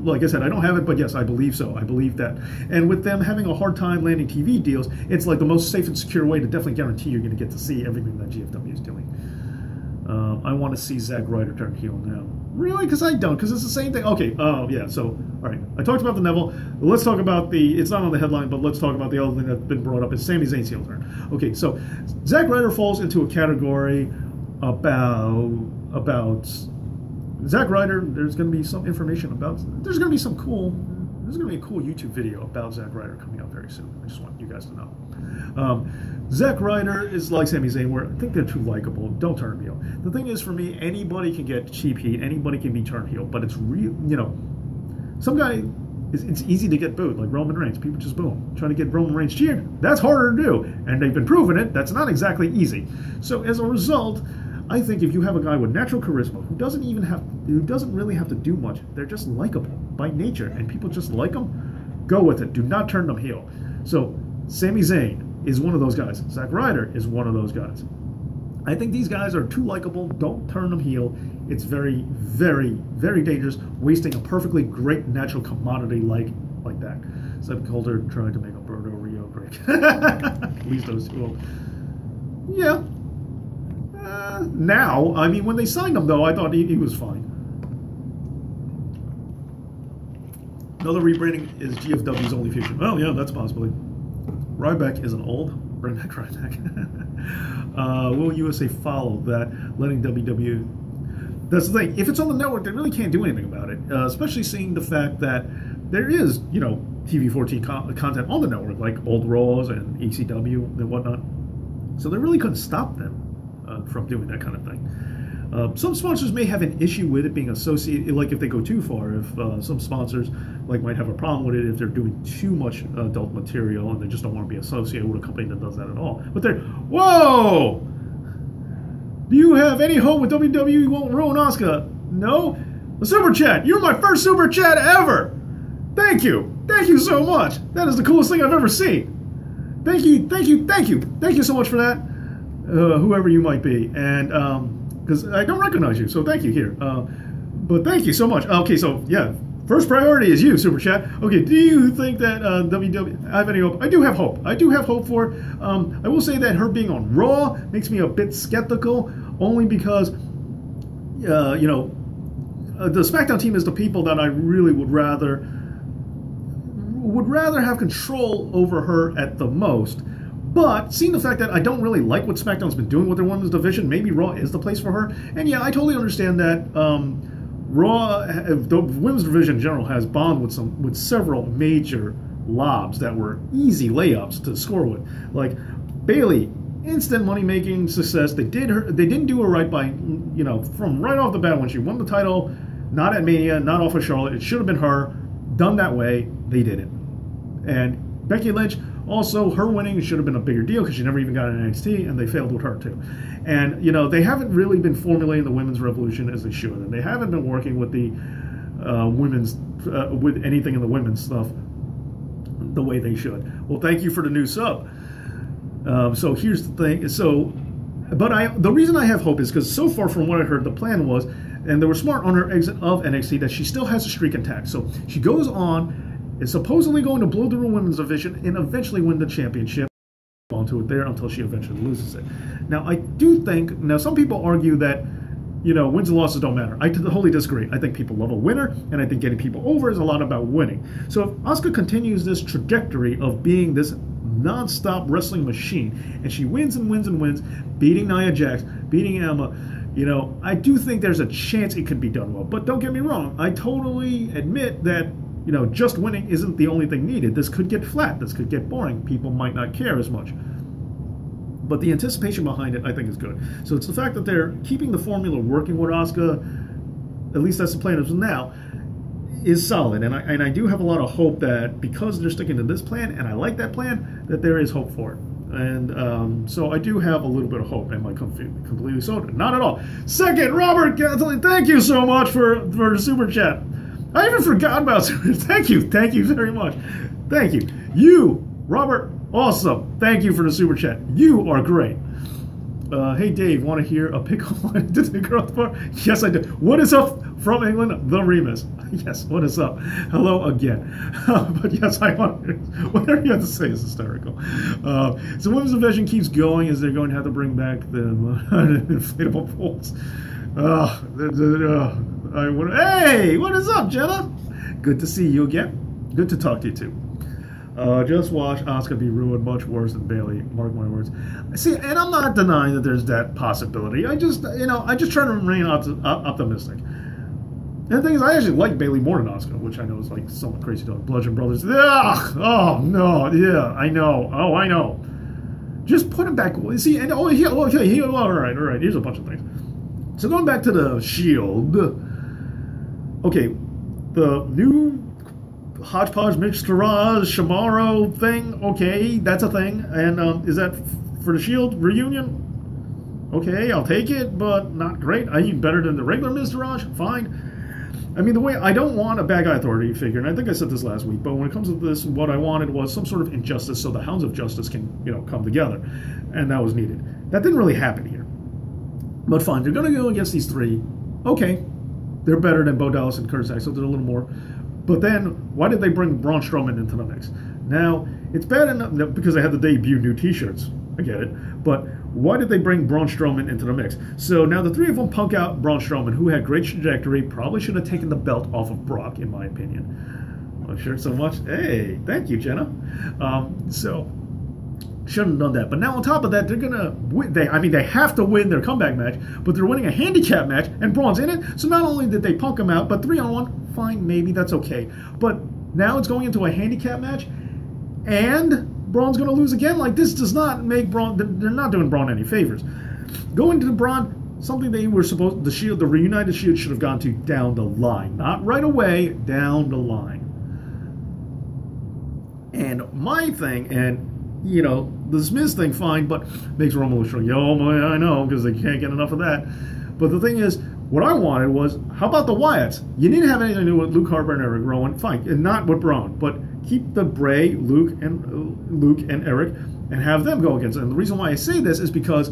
like I said, I don't have it, but yes, I believe so. I believe that. And with them having a hard time landing TV deals, it's like the most safe and secure way to definitely guarantee you're going to get to see everything that GFW is doing. I want to see Zack Ryder turn heel now. Really? Because I don't. Because it's the same thing. Okay. Yeah. So, all right. I talked about the Neville. Let's talk about it's not on the headline, but let's talk about the other thing that's been brought up is Sami Zayn's heel turn. Okay. So, Zack Ryder falls into a category about Zack Ryder. There's going to be some information about. There's going to be a cool YouTube video about Zack Ryder coming out very soon. I just want you guys to know. Zack Ryder is like Sami Zayn, where I think they're too likable. Don't turn heel. The thing is, for me, anybody can get cheap heat. Anybody can be turned heel, but it's real. Some guy. It's easy to get booed, like Roman Reigns. People just boo him. Trying to get Roman Reigns cheered, that's harder to do, and they've been proving it. That's not exactly easy. So as a result, I think if you have a guy with natural charisma who doesn't really have to do much, they're just likable by nature, and people just like them, go with it. Do not turn them heel. So Sami Zayn is one of those guys. Zack Ryder is one of those guys. I think these guys are too likable. Don't turn them heel. It's very, very, very dangerous, wasting a perfectly great natural commodity like that. Seb Coulter trying to make Alberto Rio great. At least those two. Yeah. Now, I mean, when they signed him, though, I thought he was fine. Another rebranding is GFW's only future. Oh, yeah, that's possibly. Ryback is an old. Bring back Ryback. Will USA follow that, letting WWE... That's the thing. If it's on the network, they really can't do anything about it, especially seeing the fact that there is, TV-14 content on the network, like old Raws and ECW and whatnot. So they really couldn't stop them from doing that kind of thing. Some sponsors may have an issue with it being associated, like if they go too far. If some sponsors might have a problem with it if they're doing too much adult material and they just don't want to be associated with a company that does that at all. But they're, whoa! Do you have any hope with WWE won't ruin Asuka? No? A super chat! You're my first super chat ever! Thank you! Thank you so much! That is the coolest thing I've ever seen! Thank you, thank you, thank you! Thank you so much for that, whoever you might be. And, because I don't recognize you, so thank you here. But thank you so much. Okay, so, yeah, first priority is you, Super Chat. Okay, do you think that WWE... I have any hope? I do have hope. I do have hope for it. I will say that her being on Raw makes me a bit skeptical, only because, the SmackDown team is the people that I really would rather have control over her at the most. But seeing the fact that I don't really like what SmackDown's been doing with their women's division, maybe Raw is the place for her. And yeah, I totally understand that Raw, the women's division in general, has bonded with several major lobs that were easy layups to score with. Like Bayley, instant money-making success. They didn't do her right by, from right off the bat when she won the title, not at Mania, not off of Charlotte. It should have been her. Done that way, they didn't. And Becky Lynch, also, her winning should have been a bigger deal because she never even got an NXT, and they failed with her too. And they haven't really been formulating the women's revolution as they should, and they haven't been working with the with anything in the women's stuff the way they should. Well, thank you for the new sub. So here's the thing. The reason I have hope is because so far from what I heard, the plan was, and they were smart on her exit of NXT, that she still has a streak intact. So she goes on. Is supposedly going to blow through the women's division and eventually win the championship. Onto it there until she eventually loses it. Now, I do think, some people argue that, wins and losses don't matter. I totally disagree. I think people love a winner, and I think getting people over is a lot about winning. So if Asuka continues this trajectory of being this non-stop wrestling machine, and she wins and wins and wins, beating Nia Jax, beating Emma, I do think there's a chance it could be done well. But don't get me wrong. I totally admit that just winning isn't the only thing needed. This could get flat. This could get boring. People might not care as much. But the anticipation behind it, I think, is good. So it's the fact that they're keeping the formula working with Asuka, at least that's the plan as of now, is solid. And I do have a lot of hope that because they're sticking to this plan, and I like that plan, that there is hope for it. And so I do have a little bit of hope. Am I completely sold? Not at all. Second, Robert Gatlin, thank you so much for the super chat. I even forgot about super. Thank you very much. Thank you. You, Robert, awesome. Thank you for the super chat. You are great. Hey Dave, want to hear a pickle line to the girl bar? Yes, I do. What is up from England? The Remus. Yes, what is up? Hello again. But yes, I want. Whatever you have to say is hysterical. So women's division keeps going as they're going to have to bring back the inflatable pools. Hey, what is up, Jenna? Good to see you again. Good to talk to you too. Just watch Asuka be ruined much worse than Bayley. Mark my words. See, and I'm not denying that there's that possibility. I just try to remain optimistic. And the thing is, I actually like Bayley more than Asuka, which I know is like somewhat crazy to Bludgeon Brothers. Ugh! Oh no, yeah, I know. Oh, I know. Just put him back. See, and all right. Here's a bunch of things. So going back to the Shield. Okay, the new hodgepodge mixturage Shamaro thing. Okay, that's a thing. And is that for the Shield reunion? Okay, I'll take it, but not great. I mean, better than the regular mixturage. Fine. I mean, the way I don't want a bad guy authority figure, and I think I said this last week, but when it comes to this, what I wanted was some sort of injustice so the Hounds of Justice can, come together. And that was needed. That didn't really happen here. But fine, they're going to go against these three. Okay. They're better than Bo Dallas and Curtis Axel. They're a little more. But then, why did they bring Braun Strowman into the mix? Now, it's bad enough because they had to debut new t-shirts. I get it. But why did they bring Braun Strowman into the mix? So now the three of them punk out Braun Strowman, who had great trajectory, probably should have taken the belt off of Brock, in my opinion. I've shared so much. Hey, thank you, Jenna. So, shouldn't have done that. But now on top of that, they're going to win. They have to win their comeback match, but they're winning a handicap match, and Braun's in it. So not only did they punk him out, but 3-on-1, fine, maybe, that's okay. But now it's going into a handicap match, and Braun's going to lose again. Like, this does not make Braun, they're not doing Braun any favors. Going to Braun, something they were supposed, the Shield, the reunited Shield should have gone to down the line. Not right away, down the line. And my thing, and the Smiths thing, fine, but makes Roman look strong. I know, because they can't get enough of that. But the thing is, what I wanted was, how about the Wyatts? You didn't have anything to do with Luke Harper and Eric Rowan, fine, and not with Braun, but keep the Bray, Luke, and Eric, and have them go against it. And the reason why I say this is because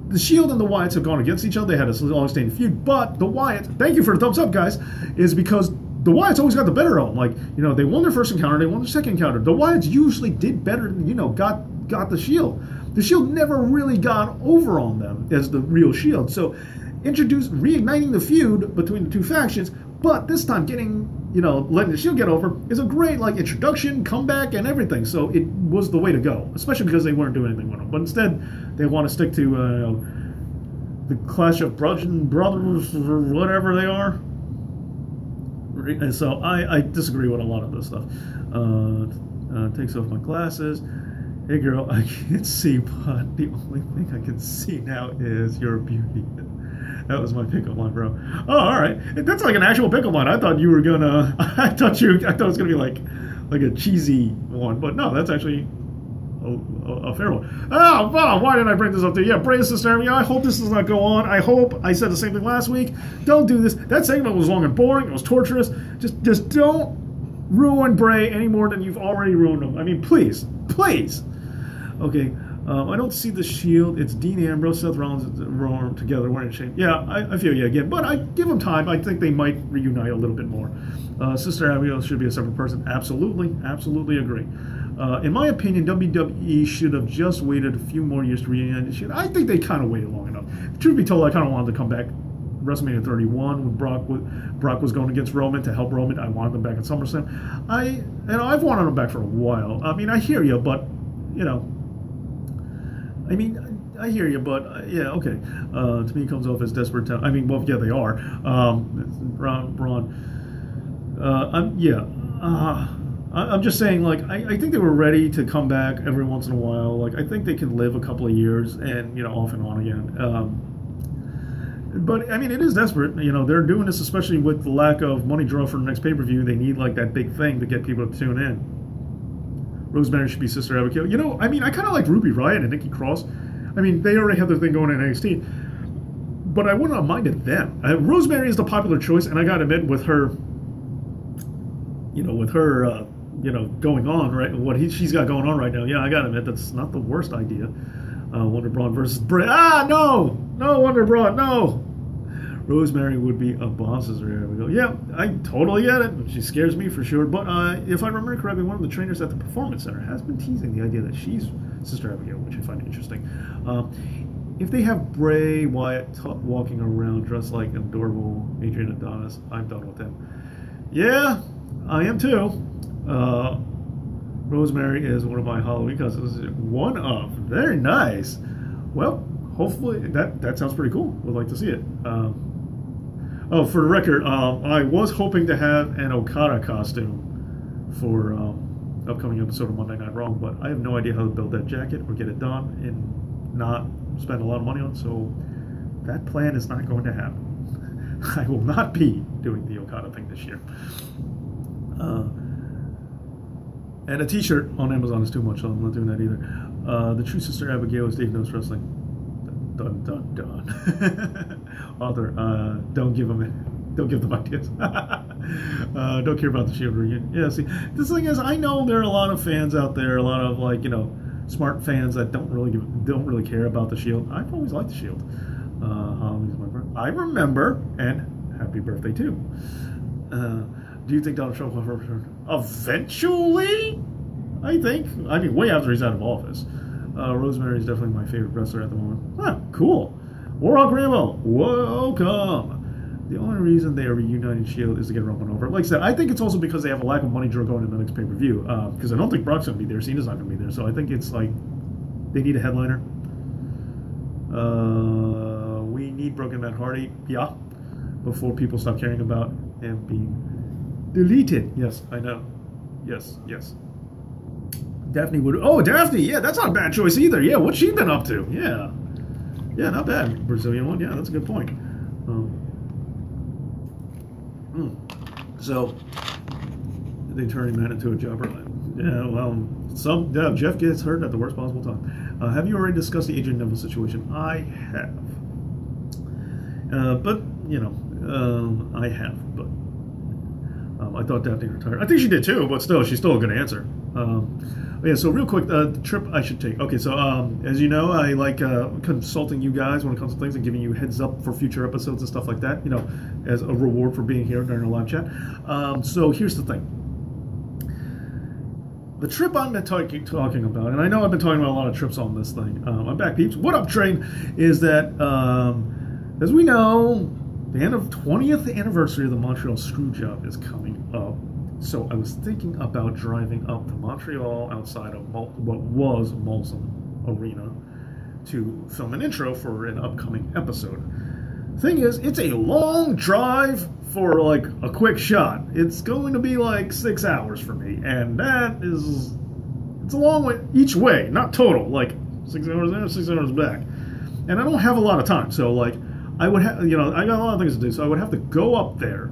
the Shield and the Wyatts have gone against each other. They had a long-standing feud, but the Wyatts, thank you for the thumbs up, guys, is because the Wyatts always got the better of them. Like, they won their first encounter, they won their second encounter. The Wyatts usually did better than, got the Shield. The Shield never really got over on them as the real Shield. So, reigniting the feud between the two factions, but this time letting the Shield get over is a great, introduction, comeback, and everything. So, it was the way to go, especially because they weren't doing anything with them. But instead, they want to stick to, the Clash of Brothers, or whatever they are. And so I disagree with a lot of this stuff. Takes off my glasses. Hey girl, I can't see, but the only thing I can see now is your beauty. That was my pickup line, bro. Oh, all right. That's like an actual pickup line. I thought you were gonna. I thought it was gonna be like a cheesy one, but no, that's actually a fair one. Oh, wow, why did I bring this up to you? Yeah, Bray Sister. I hope this does not go on. I hope I said the same thing last week. Don't do this. That segment was long and boring. It was torturous. Just don't ruin Bray any more than you've already ruined him. I mean, please. Okay. I don't see the Shield. It's Dean Ambrose, Seth Rollins, Rowan together. We're in shape. Yeah, I feel you again. But I give them time. I think they might reunite a little bit more. Sister Abigail should be a separate person. Absolutely agree. In my opinion, WWE should have just waited a few more years to reunite the Shield. I think they kind of waited long enough. Truth be told, I kind of wanted to come back WrestleMania 31 when Brock was going against Roman to help Roman. I wanted them back at SummerSlam. I've wanted them back for a while. I mean, I hear you, but I hear you, but yeah, okay. To me, it comes off as desperate. I mean, well, yeah, they are. Braun. I'm just saying, I think they were ready to come back every once in a while. I think they can live a couple of years and, off and on again. But, I mean, it is desperate. They're doing this especially with the lack of money draw for the next pay-per-view. They need, that big thing to get people to tune in. Rosemary should be Sister Abigail. You know, I mean, I kind of like Ruby Riott and Nikki Cross. I mean, they already have their thing going in NXT, but I wouldn't have minded them. Rosemary is the popular choice, and I got to admit, with her, going on, right, she's got going on right now, yeah, I got to admit, that's not the worst idea. Wonder Braun versus Bray. No, Wonder Braun, no. Rosemary would be a boss, Sister Abigail. Yeah, I totally get it. She scares me for sure. But if I remember correctly, one of the trainers at the Performance Center has been teasing the idea that she's Sister Abigail, which I find interesting. If they have Bray Wyatt walking around dressed like adorable Adrian Adonis, I'm done with him. Yeah, I am too. Rosemary is one of my Halloween cousins. Very nice. Well, hopefully that sounds pretty cool. Would like to see it. Oh, for the record, I was hoping to have an Okada costume for upcoming episode of Monday Night Raw, but I have no idea how to build that jacket or get it done and not spend a lot of money on it, so that plan is not going to happen. I will not be doing the Okada thing this year. And a t-shirt on Amazon is too much, so I'm not doing that either. The true Sister Abigail is Dave Knows Wrestling. Dun dun dun. Author, don't give them ideas. Don't care about the Shield reunion. Yeah, see, this thing is, I know there are a lot of fans out there, a lot of smart fans that don't really care about the Shield. I've always liked the Shield. I remember, and happy birthday too. Do you think Donald Trump will return? Eventually, I think. I mean, way after he's out of office. Rosemary is definitely my favorite wrestler at the moment. Huh, cool. Warhawk Rambo, welcome. The only reason they are reuniting Shield is to get Roman over. Like I said, I think it's also because they have a lack of money draw going into the next pay-per-view. Because I don't think Brock's going to be there, Cena's not going to be there. So I think it's like they need a headliner. We need Broken Matt Hardy, yeah, before people stop caring about him being deleted. Yes, I know. Yes. Daphne would. Oh, Daphne. Yeah, that's not a bad choice either. Yeah, what's she been up to? Yeah, not bad. Brazilian one. Yeah, that's a good point. So they turn him into a jobber. Yeah, well, Jeff gets hurt at the worst possible time. Have you already discussed the Adrian Neville situation? I have. I thought Daphne retired. I think she did too, but still, she's still a good answer. Yeah, so real quick, the trip I should take. Okay, so as you know, I like consulting you guys when it comes to things and giving you heads up for future episodes and stuff like that, as a reward for being here during our live chat. So here's the thing. The trip I've been talking about, and I know I've been talking about a lot of trips on this thing. I'm back, peeps. What up, train? Is that, as we know, the end of 20th anniversary of the Montreal Screwjob is coming up. So I was thinking about driving up to Montreal outside of what was Molson Arena to film an intro for an upcoming episode. Thing is, it's a long drive for like a quick shot. It's going to be like 6 hours for me, and it's a long way each way, not total, like 6 hours there, 6 hours back. And I don't have a lot of time, so like I would have, I got a lot of things to do, so I would have to go up there,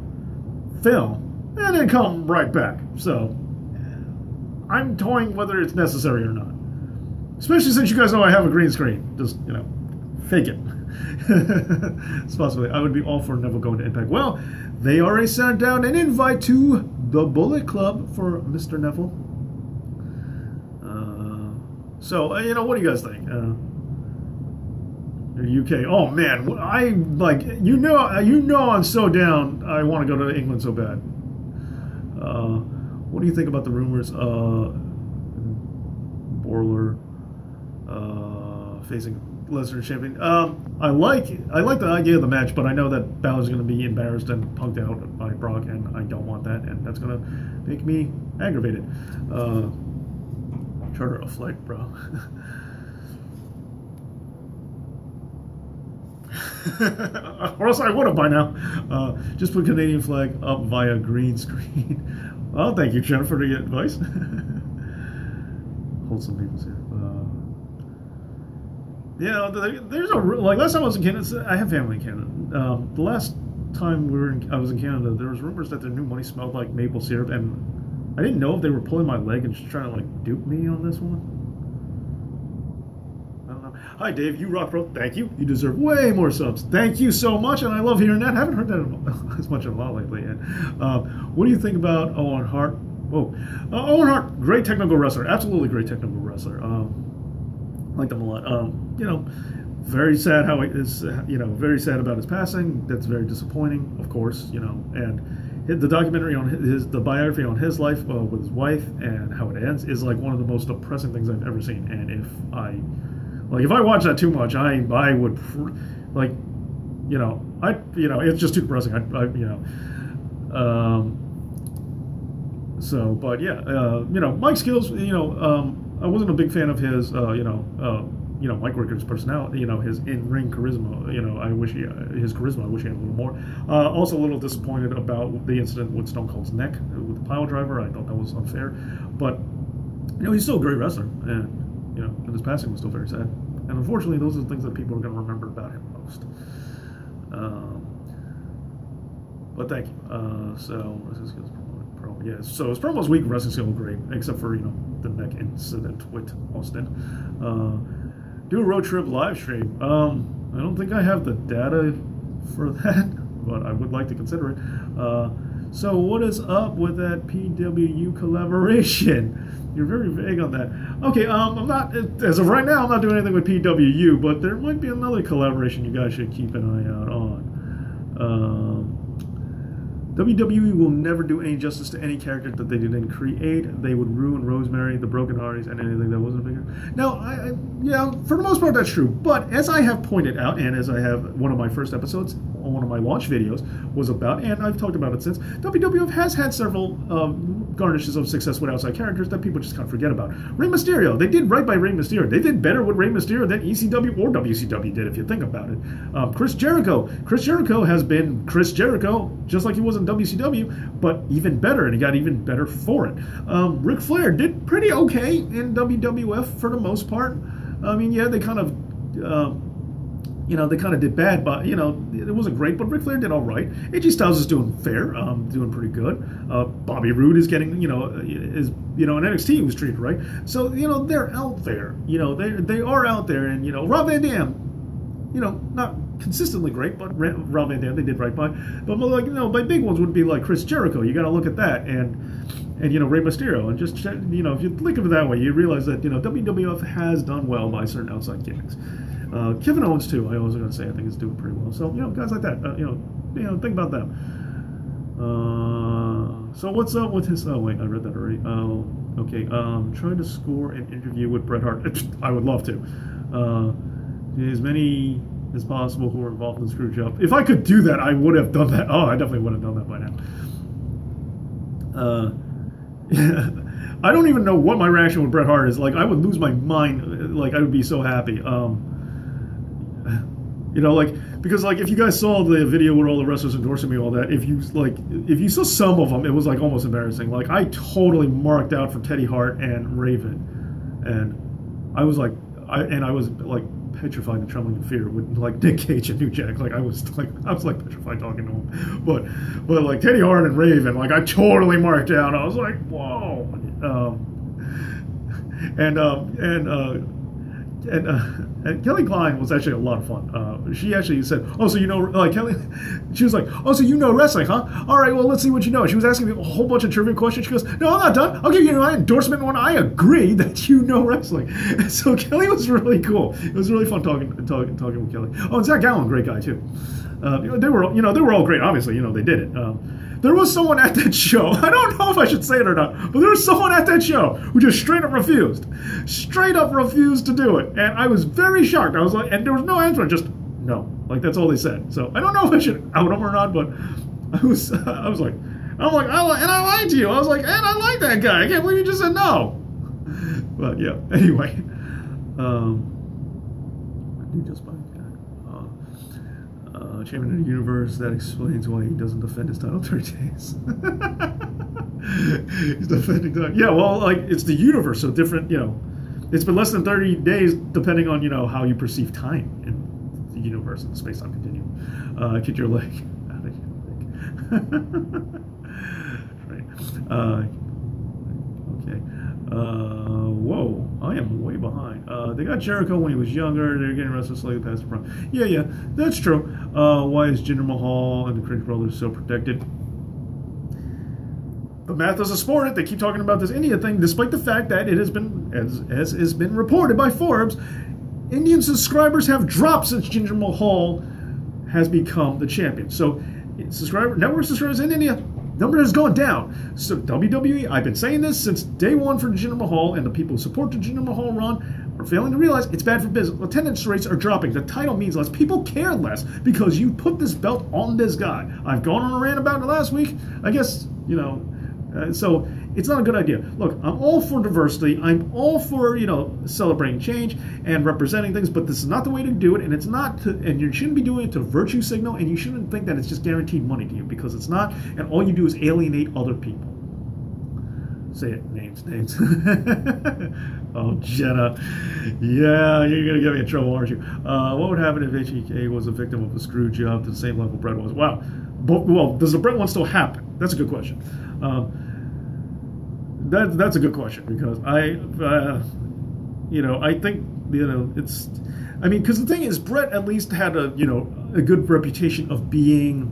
film, and then come right back. So I'm toying whether it's necessary or not. Especially since you guys know I have a green screen. Just, fake it. It's possibly. I would be all for Neville going to Impact. Well, they already sent down an invite to the Bullet Club for Mr. Neville. So, what do you guys think? UK. Oh man, I like I'm so down. I want to go to England so bad. What do you think about the rumors? Borler facing Lesnar champion. I like the idea of the match, but I know that Balor's going to be embarrassed and punked out by Brock, and I don't want that, and that's going to make me aggravated. Charter a flight, bro. Or else I would have by now. Just put Canadian flag up via green screen. Well, thank you, Jennifer, for the advice. Hold some people's here. There's last time I was in Canada. I have family in Canada. The last time I was in Canada, there was rumors that their new money smelled like maple syrup, and I didn't know if they were pulling my leg and just trying to like dupe me on this one. I don't know. Hi Dave, you rock, bro. Thank you. You deserve way more subs. Thank you so much, and I love hearing that. I haven't heard that as much in a while lately. What do you think about Owen Hart? Whoa, Owen Hart, great technical wrestler. Absolutely great technical wrestler. Liked him a lot. You know, very sad how he is. You know, very sad about his passing. That's very disappointing, of course. You know, and the documentary on the biography on his life with his wife and how it ends is like one of the most depressing things I've ever seen. And if I watch that too much, I would like, you know, it's just too depressing. So, but yeah, you know, Mike Skills, you know, I wasn't a big fan of his, Mike Ricker's personality, you know, his in-ring charisma. You know, I wish he had a little more. Also, a little disappointed about the incident with Stone Cold's neck with the pile driver. I thought that was unfair, but you know, he's still a great wrestler, and you know, and his passing was still very sad. And unfortunately, those are the things that people are going to remember about him most. But thank you. So so his promos weak, wrestling skill great, except for, you know, the neck incident with Austin. Do a road trip live stream. I don't think I have the data for that, but I would like to consider it. So what is up with that PWU collaboration? You're very vague on that. Okay, I'm not, as of right now, I'm not doing anything with PWU, but there might be another collaboration you guys should keep an eye out on. WWE will never do any justice to any character that they didn't create. They would ruin Rosemary, the Broken Hearties, and anything that wasn't bigger. Now, yeah, for the most part, that's true. But as I have pointed out, and as I have, one of my first episodes, one of my launch videos was about, and I've talked about it since, WWF has had several garnishes of success with outside characters that people just kind of forget about. Rey Mysterio, they did right by Rey Mysterio. They did better with Rey Mysterio than ECW or WCW did, if you think about it. Chris Jericho has been Chris Jericho, just like he was in WCW, but even better, and he got even better for it. Ric Flair did pretty okay in WWF for the most part. I mean, yeah, they kind of did bad, but, you know, it wasn't great, but Ric Flair did all right. AJ Styles is doing fair, doing pretty good. Bobby Roode is getting, in NXT he was treated right. So, you know, they're out there. You know, they are out there, and, you know, Rob Van Dam, you know, not consistently great, but Rob Van Dam they did right by. But, like, you know, my big ones would be like Chris Jericho. You got to look at that, and you know, Rey Mysterio, and just, you know, if you think of it that way, you realize that, you know, WWF has done well by certain outside gimmicks. Kevin Owens too, I was going to say, I think is doing pretty well. So, you know, guys like that, think about them. So what's up with his? Oh wait, I read that already. Okay. Trying to score an interview with Bret Hart. I would love to. As many as possible who are involved in the screw job. If I could do that, I would have done that. Oh, I definitely would have done that by now. I don't even know what my reaction with Bret Hart is. Like, I would lose my mind. Like, I would be so happy. You know, like, because, like, if you guys saw the video where all the wrestlers endorsing me, all that, if you saw some of them, it was, like, almost embarrassing. Like, I totally marked out for Teddy Hart and Raven, and I was, like, petrified and trembling in fear with, like, Nick Cage and New Jack. Like, I was petrified talking to him. But like, Teddy Hart and Raven, like, I totally marked out. I was like, whoa. And Kelly Klein was actually a lot of fun. She actually said, "Oh, so you know, like Kelly?" She was like, "Oh, so you know wrestling, huh? All right, well, let's see what you know." She was asking me a whole bunch of trivia questions. She goes, "No, I'm not done. I'll give you my endorsement when I agree that you know wrestling." And so Kelly was really cool. It was really fun talking with Kelly. Oh, and Zach Gallen, great guy too. They were all great. Obviously, you know, they did it. There was someone at that show, I don't know if I should say it or not, but there was someone at that show who just straight up refused to do it. And I was very shocked. I was like, and there was no answer, just no. Like, that's all they said. So I don't know if I should out them or not, but I was like, and I lied to you. I was like, and I like that guy. I can't believe you just said no. But yeah, anyway. Champion of the Universe, that explains why he doesn't defend his title 30 days. He's defending that. Yeah, well, like, it's the universe, so different, you know. It's been less than 30 days depending on, you know, how you perceive time in the universe and the space-time continuum. Kick your leg out of your leg. Right. Okay. Whoa, I am way behind. They got Jericho when he was younger. They're getting wrestled slightly past the prime. Yeah, that's true. Why is Jinder Mahal and the Cringe Brothers so protected? The math doesn't support it. They keep talking about this India thing, despite the fact that it has been, as has been reported by Forbes, Indian subscribers have dropped since Jinder Mahal has become the champion. So, network subscribers in India, number has gone down. So WWE, I've been saying this since day one for Jinder Mahal, and the people who support the Jinder Mahal run are failing to realize it's bad for business. Attendance rates are dropping. The title means less. People care less because you put this belt on this guy. I've gone on a rant about it last week. I guess, so it's not a good idea. Look, I'm all for diversity. I'm all for, celebrating change and representing things, but this is not the way to do it, and it's not and you shouldn't be doing it to virtue signal, and you shouldn't think that it's just guaranteed money to you, because it's not, and all you do is alienate other people. Say it, names. Oh, Jenna. Yeah, you're going to get me in trouble, aren't you? What would happen if HBK was a victim of a screw job to the same level Brett was? Wow. Well, does the Brett one still happen? That's a good question. That's a good question, because I think, it's, because the thing is, Brett at least had a good reputation of being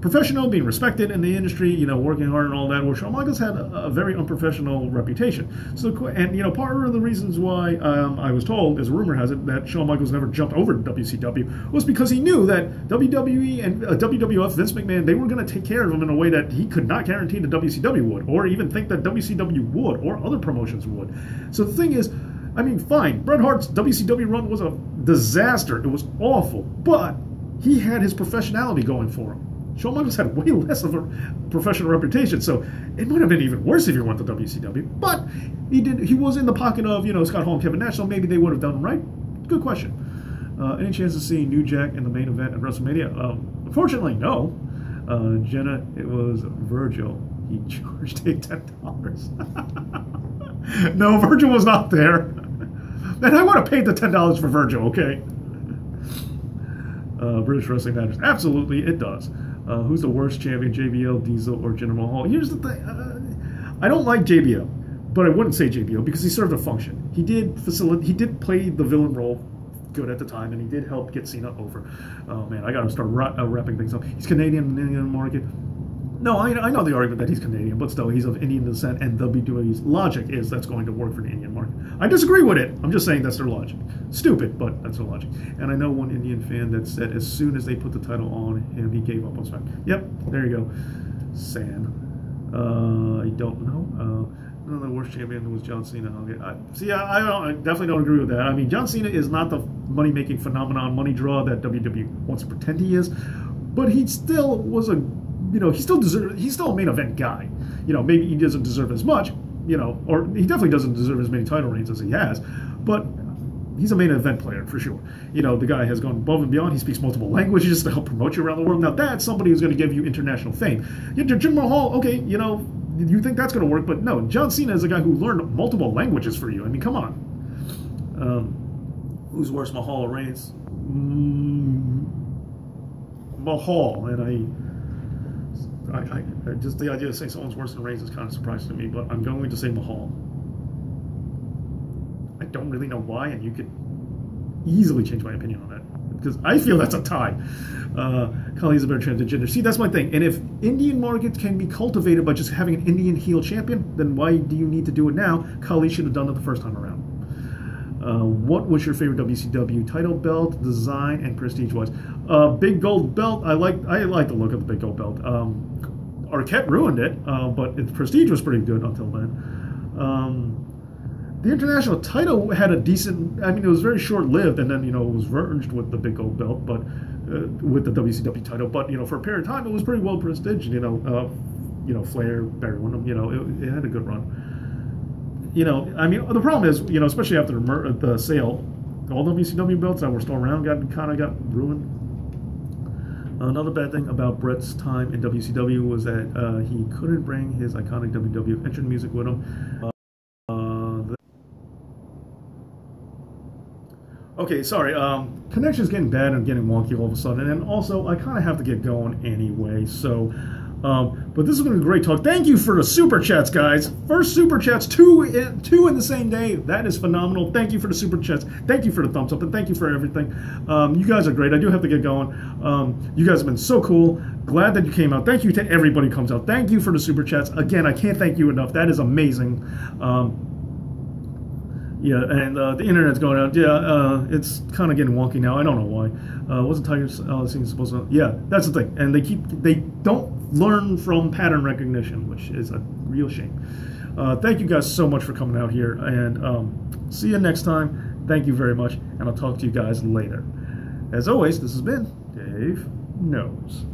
professional, being respected in the industry, working hard and all that, where Shawn Michaels had a very unprofessional reputation. So, and, part of the reasons why I was told, as a rumor has it, that Shawn Michaels never jumped over to WCW was because he knew that WWE and WWF, Vince McMahon, they were going to take care of him in a way that he could not guarantee that WCW would, or even think that WCW would, or other promotions would. So the thing is, fine, Bret Hart's WCW run was a disaster. It was awful, but he had his professionality going for him. Shawn Michaels had way less of a professional reputation, so it might have been even worse if he went to WCW. But he was in the pocket of, Scott Hall and Kevin Nash, so maybe they would have done him right. Good question. Any chance of seeing New Jack in the main event at WrestleMania? Unfortunately, no. Jenna, it was Virgil. He charged $10. No, Virgil was not there. And I would have paid the $10 for Virgil, okay? British Wrestling Matters. Absolutely, it does. Who's the worst champion, JBL, Diesel, or Jinder Mahal? Here's the thing. I don't like JBL, but I wouldn't say JBL because he served a function. He did play the villain role good at the time, and he did help get Cena over. Oh, man, I got to start wrapping things up. He's Canadian in the Indian market. No, I know the argument that he's Canadian, but still, he's of Indian descent, and WWE's logic is that's going to work for the Indian market. I disagree with it. I'm just saying that's their logic. Stupid, but that's their logic. And I know one Indian fan that said as soon as they put the title on him, he gave up on SmackDown. Yep, there you go. San. I don't know. The worst champion was John Cena. Okay. I definitely don't agree with that. John Cena is not the money-making phenomenon, money draw that WWE wants to pretend he is, but he still was he's still a main event guy. Maybe he doesn't deserve as much, or he definitely doesn't deserve as many title reigns as he has, but he's a main event player for sure. The guy has gone above and beyond. He speaks multiple languages to help promote you around the world. Now that's somebody who's going to give you international fame. Jinder Mahal, okay, you think that's going to work, but no, John Cena is a guy who learned multiple languages for you. Come on. Who's worse, Mahal or Reigns? Mahal, and I just the idea of saying someone's worse than Reigns is kind of surprising to me, but I'm going to say Mahal. I don't really know why, and you could easily change my opinion on that, because I feel that's a tie. Kali's a better transgender. See, that's my thing. And if Indian markets can be cultivated by just having an Indian heel champion, then why do you need to do it now? Kali should have done it the first time around. What was your favorite WCW title belt, design, and prestige-wise? Big gold belt. I like the look of the big gold belt. Arquette ruined it, but its prestige was pretty good until then. The international title had a decent. It was very short-lived, and then it was merged with the big gold belt, but with the WCW title. But for a period of time, it was pretty well prestiged. Flair, Barry Windham. It had a good run. The problem is, especially after the sale, all WCW belts that were still around got ruined. Another bad thing about Bret's time in WCW was that he couldn't bring his iconic WWF entrance music with him. Okay, sorry. Connection's getting bad and getting wonky all of a sudden, and also I kind of have to get going anyway. So But this has been a great talk. Thank you for the super chats, guys. First super chats, two in the same day. That is phenomenal. Thank you for the super chats. Thank you for the thumbs up, and thank you for everything. You guys are great. I do have to get going. You guys have been so cool. Glad that you came out. Thank you to everybody who comes out. Thank you for the super chats. Again, I can't thank you enough. That is amazing. Yeah, and the internet's going out. Yeah, it's kind of getting wonky now. I don't know why. Wasn't Tiger supposed to? Yeah, that's the thing. And they don't learn from pattern recognition, which is a real shame. Thank you guys so much for coming out here, and see you next time. Thank you very much, and I'll talk to you guys later. As always, this has been Dave Knows.